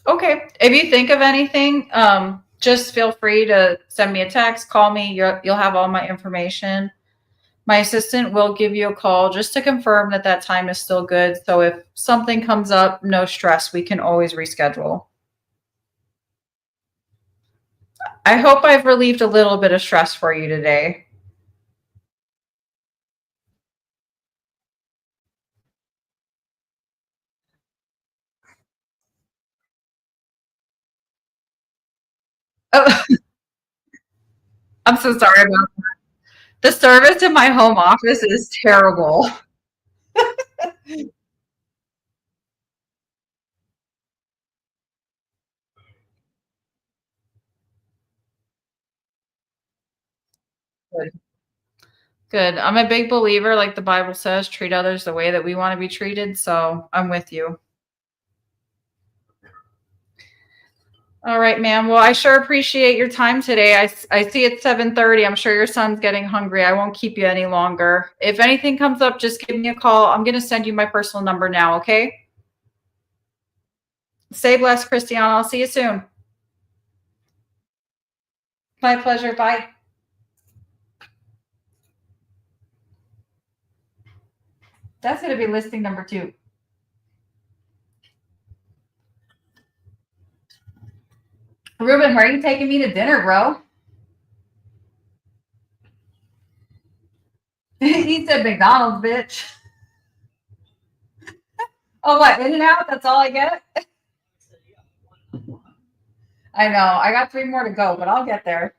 Okay. If you think of anything, just feel free to send me a text, call me. You'll have all my information. My assistant will give you a call just to confirm that that time is still good. So if something comes up, no stress. We can always reschedule. I hope I've relieved a little bit of stress for you today. Oh, I'm so sorry about the service in my home office is terrible. Good. Good. I'm a big believer, like the Bible says, treat others the way that we want to be treated. So I'm with you. All right, ma'am. Well, I sure appreciate your time today. I see it's 7:30. I'm sure your son's getting hungry. I won't keep you any longer. If anything comes up, just give me a call. I'm going to send you my personal number now, okay? Stay blessed, Christiana. I'll see you soon. My pleasure. Bye. That's going to be listing number 2. Ruben, where are you taking me to dinner, bro? He said McDonald's, bitch. Oh, what? In and out? That's all I get? I know. I got 3 more to go, but I'll get there.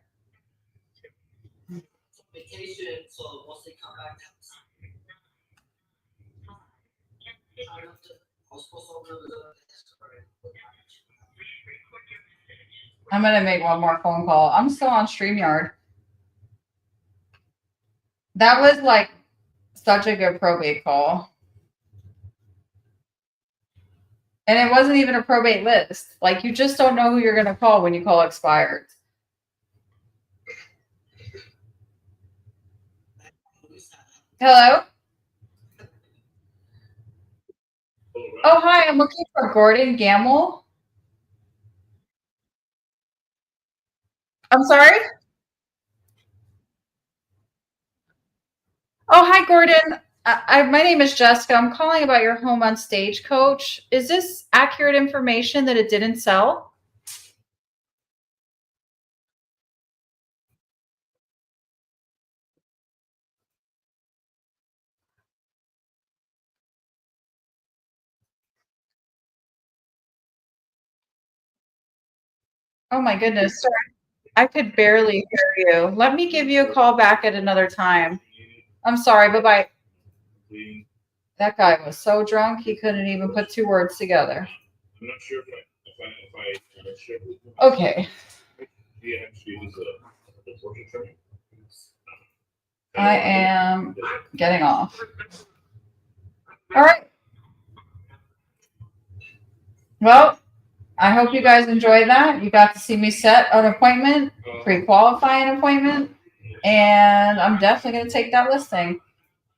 I'm going to make one more phone call. I'm still on StreamYard. That was like such a good probate call. And it wasn't even a probate list. Like, you just don't know who you're going to call when you call expired. Hello? Oh, hi. I'm looking for Gordon Gamble. I'm sorry? Oh, hi, Gordon. My name is Jessica. I'm calling about your home on Stagecoach. Is this accurate information that it didn't sell? Oh, my goodness. Sorry. I could barely hear you. Let me give you a call back at another time. I'm sorry. Bye bye. That guy was so drunk he couldn't even put 2 words together. Okay. I am getting off. All right. Well, I hope you guys enjoyed that. You got to see me set an appointment, pre-qualify an appointment. and I'm definitely going to take that listing.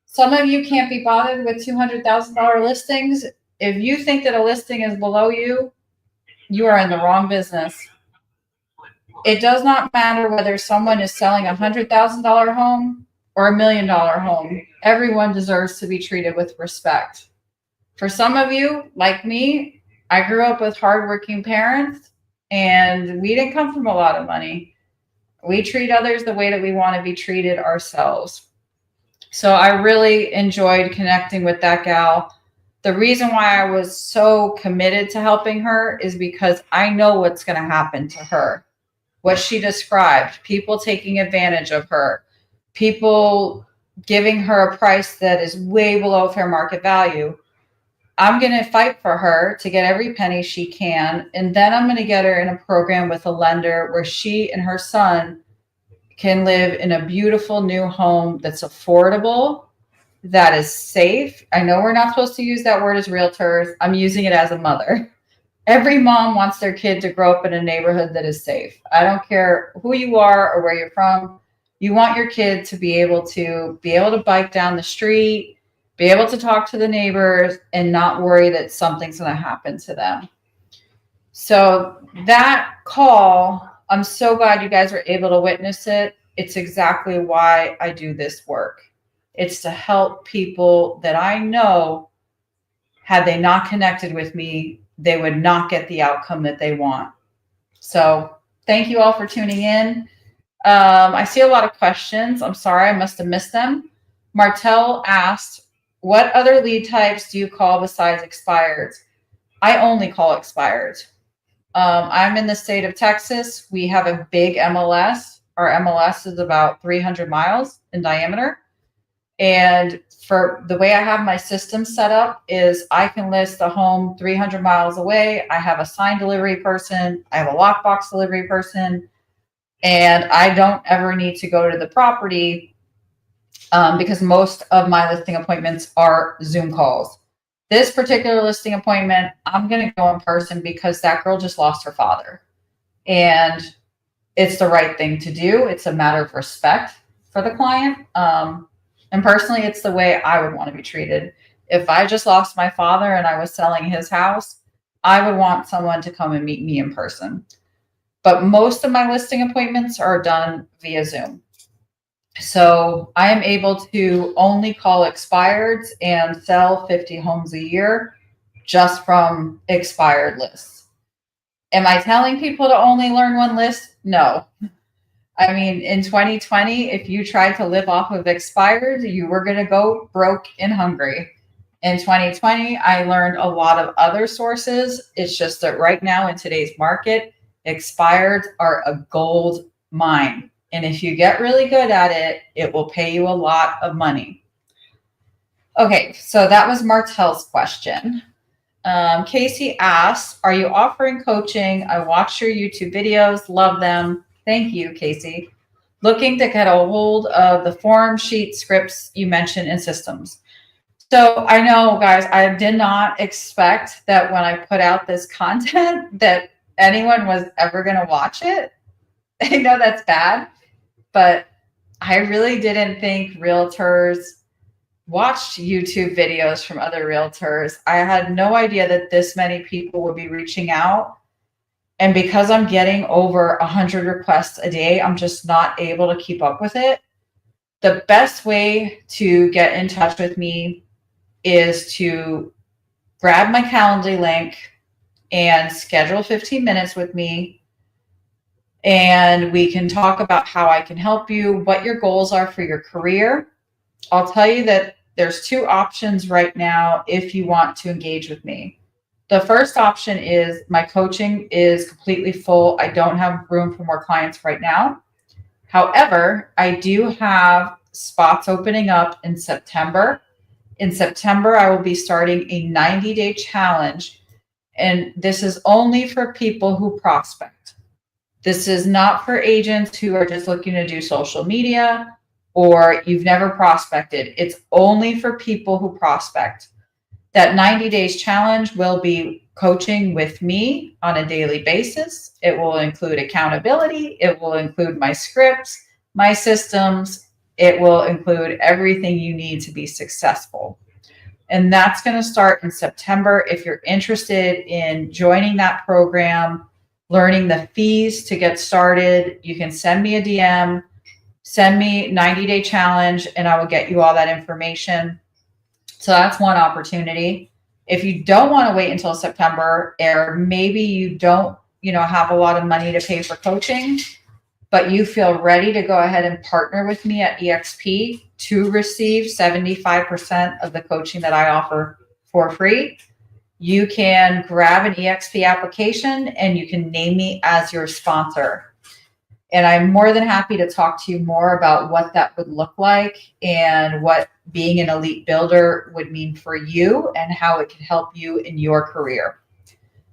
Some of you can't be bothered with $200,000 listings. If you think that a listing is below you, you are in the wrong business. It does not matter whether someone is selling a $100,000 home or a $1 million home. Everyone deserves to be treated with respect. For some of you, like me, I grew up with hardworking parents and we didn't come from a lot of money. We treat others the way that we want to be treated ourselves. So I really enjoyed connecting with that gal. The reason why I was so committed to helping her is because I know what's going to happen to her. What she described, people taking advantage of her, people giving her a price that is way below fair market value. I'm going to fight for her to get every penny she can. And then I'm going to get her in a program with a lender where she and her son can live in a beautiful new home that's affordable, that is safe. I know we're not supposed to use that word as realtors. I'm using it as a mother. Every mom wants their kid to grow up in a neighborhood that is safe. I don't care who you are or where you're from. You want your kid to be able to bike down the street, be able to talk to the neighbors, and not worry that something's going to happen to them. So that call, I'm so glad you guys were able to witness it. It's exactly why I do this work. It's to help people that I know, had they not connected with me, they would not get the outcome that they want. So thank you all for tuning in. I see a lot of questions. I'm sorry, I must have missed them. Martel asked, what other lead types do you call besides expireds? I only call expireds. I'm in the state of Texas. We have a big MLS. Our MLS is about 300 miles in diameter. And for the way I have my system set up is I can list a home 300 miles away. I have a sign delivery person. I have a lockbox delivery person. And I don't ever need to go to the property because most of my listing appointments are Zoom calls. This particular listing appointment, I'm going to go in person because that girl just lost her father. And it's the right thing to do. It's a matter of respect for the client. And personally, it's the way I would want to be treated. If I just lost my father and I was selling his house, I would want someone to come and meet me in person. But most of my listing appointments are done via Zoom. So I am able to only call expireds and sell 50 homes a year just from expired lists. Am I telling people to only learn one list? No. I mean, in 2020, if you tried to live off of expired, you were going to go broke and hungry. In 2020, I learned a lot of other sources. It's just that right now in today's market, expired are a gold mine. And if you get really good at it, it will pay you a lot of money. Okay, so that was Martel's question. Casey asks, are you offering coaching? I watch your YouTube videos, love them. Thank you, Casey. Looking to get a hold of the form sheet scripts you mentioned in systems. So I know, guys, I did not expect that when I put out this content that anyone was ever going to watch it. I know that's bad, but I really didn't think realtors watched YouTube videos from other realtors. I had no idea that this many people would be reaching out. And because I'm getting over 100 requests a day, I'm just not able to keep up with it. The best way to get in touch with me is to grab my Calendly link and schedule 15 minutes with me. And we can talk about how I can help you, what your goals are for your career. I'll tell you that there's two options right now if you want to engage with me. The first option is my coaching is completely full. I don't have room for more clients right now. However, I do have spots opening up in September. In September, I will be starting a 90-day challenge. And this is only for people who prospect. This is not for agents who are just looking to do social media or you've never prospected. It's only for people who prospect. That 90 days challenge will be coaching with me on a daily basis. It will include accountability. It will include my scripts. my systems. It will include everything you need to be successful. And that's going to start in September. If you're interested in joining that program, learning the fees to get started, you can send me a DM, send me 90-day challenge, and I will get you all that information. So that's one opportunity. If you don't want to wait until September, or maybe you don't, have a lot of money to pay for coaching, but you feel ready to go ahead and partner with me at EXP to receive 75% of the coaching that I offer for free, you can grab an EXP application and you can name me as your sponsor. And I'm more than happy to talk to you more about what that would look like and what being an elite builder would mean for you and how it can help you in your career.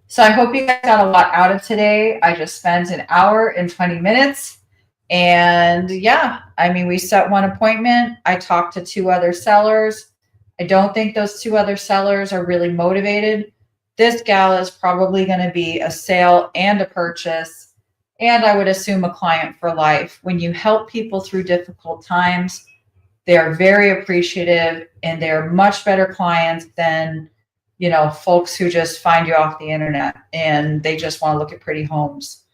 So I hope you guys got a lot out of today. I just spent an hour and 20 minutes. And yeah, we set one appointment. I talked to 2 other sellers. I don't think those 2 other sellers are really motivated. This gal is probably going to be a sale and a purchase. And I would assume a client for life. When you help people through difficult times, they're very appreciative and they're much better clients than folks who just find you off the internet and they just want to look at pretty homes.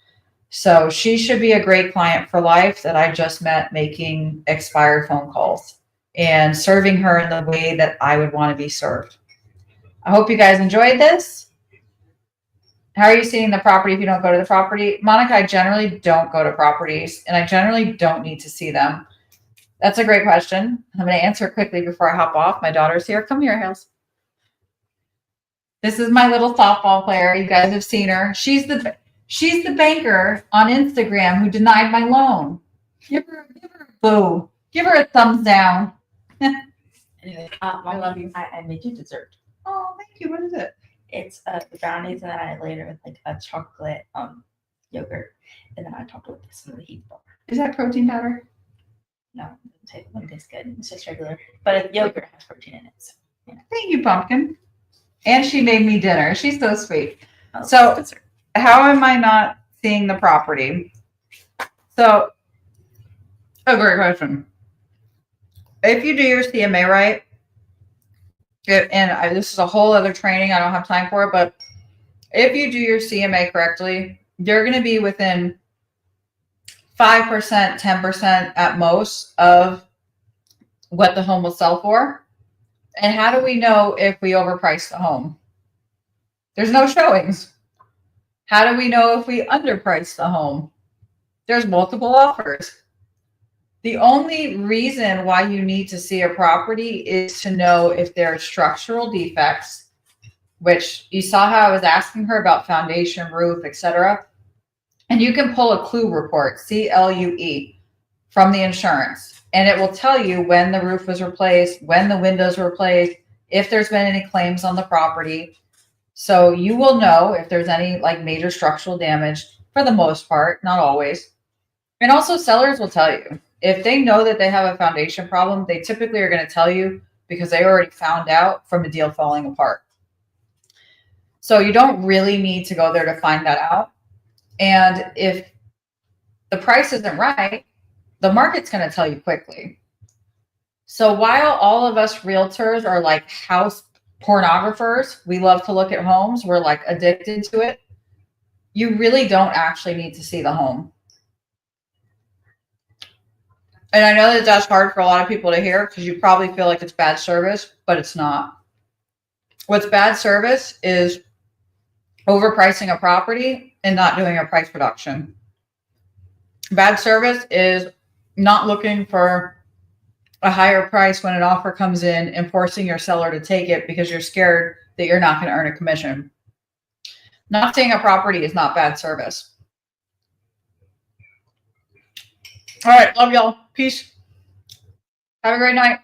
So she should be a great client for life that I just met making expired phone calls and serving her in the way that I would want to be served. I hope you guys enjoyed this. How are you seeing the property if you don't go to the property? Monica, I generally don't go to properties and I generally don't need to see them. That's a great question. I'm going to answer quickly before I hop off. My daughter's here. Come here, Hales. This is my little softball player. You guys have seen her. She's the banker on Instagram who denied my loan. Give her a boo. Give her a thumbs down. Anyway, I love you. I made you dessert. Oh, thank you. What is it? It's the brownies, and then I later with like a chocolate yogurt, and then I topped it with some of the heat bar. Is that protein powder? No, it wouldn't taste good. It's just regular, but yogurt has protein in it. So, yeah. Thank you, Pumpkin. And she made me dinner. She's so sweet. Oh, So dessert. how am I not seeing the property? So, a great question. If you do your CMA right, this is a whole other training, I don't have time for it, but if you do your CMA correctly, you're going to be within 5%, 10% at most of what the home will sell for. And how do we know if we overpriced the home? There's no showings. How do we know if we underpriced the home? There's multiple offers. The only reason why you need to see a property is to know if there are structural defects, which you saw how I was asking her about foundation, roof, etc. And you can pull a CLUE report, CLUE, from the insurance. And it will tell you when the roof was replaced, when the windows were replaced, if there's been any claims on the property. So you will know if there's any major structural damage for the most part, not always. And also sellers will tell you. If they know that they have a foundation problem, they typically are going to tell you because they already found out from a deal falling apart. So you don't really need to go there to find that out. And if the price isn't right, the market's going to tell you quickly. So while all of us realtors are like house pornographers, we love to look at homes, we're addicted to it, you really don't actually need to see the home. And I know that that's hard for a lot of people to hear because you probably feel like it's bad service, but it's not. What's bad service is overpricing a property and not doing a price reduction. Bad service is not looking for a higher price when an offer comes in and forcing your seller to take it because you're scared that you're not going to earn a commission. Not seeing a property is not bad service. All right. Love y'all. Peace. Have a great night.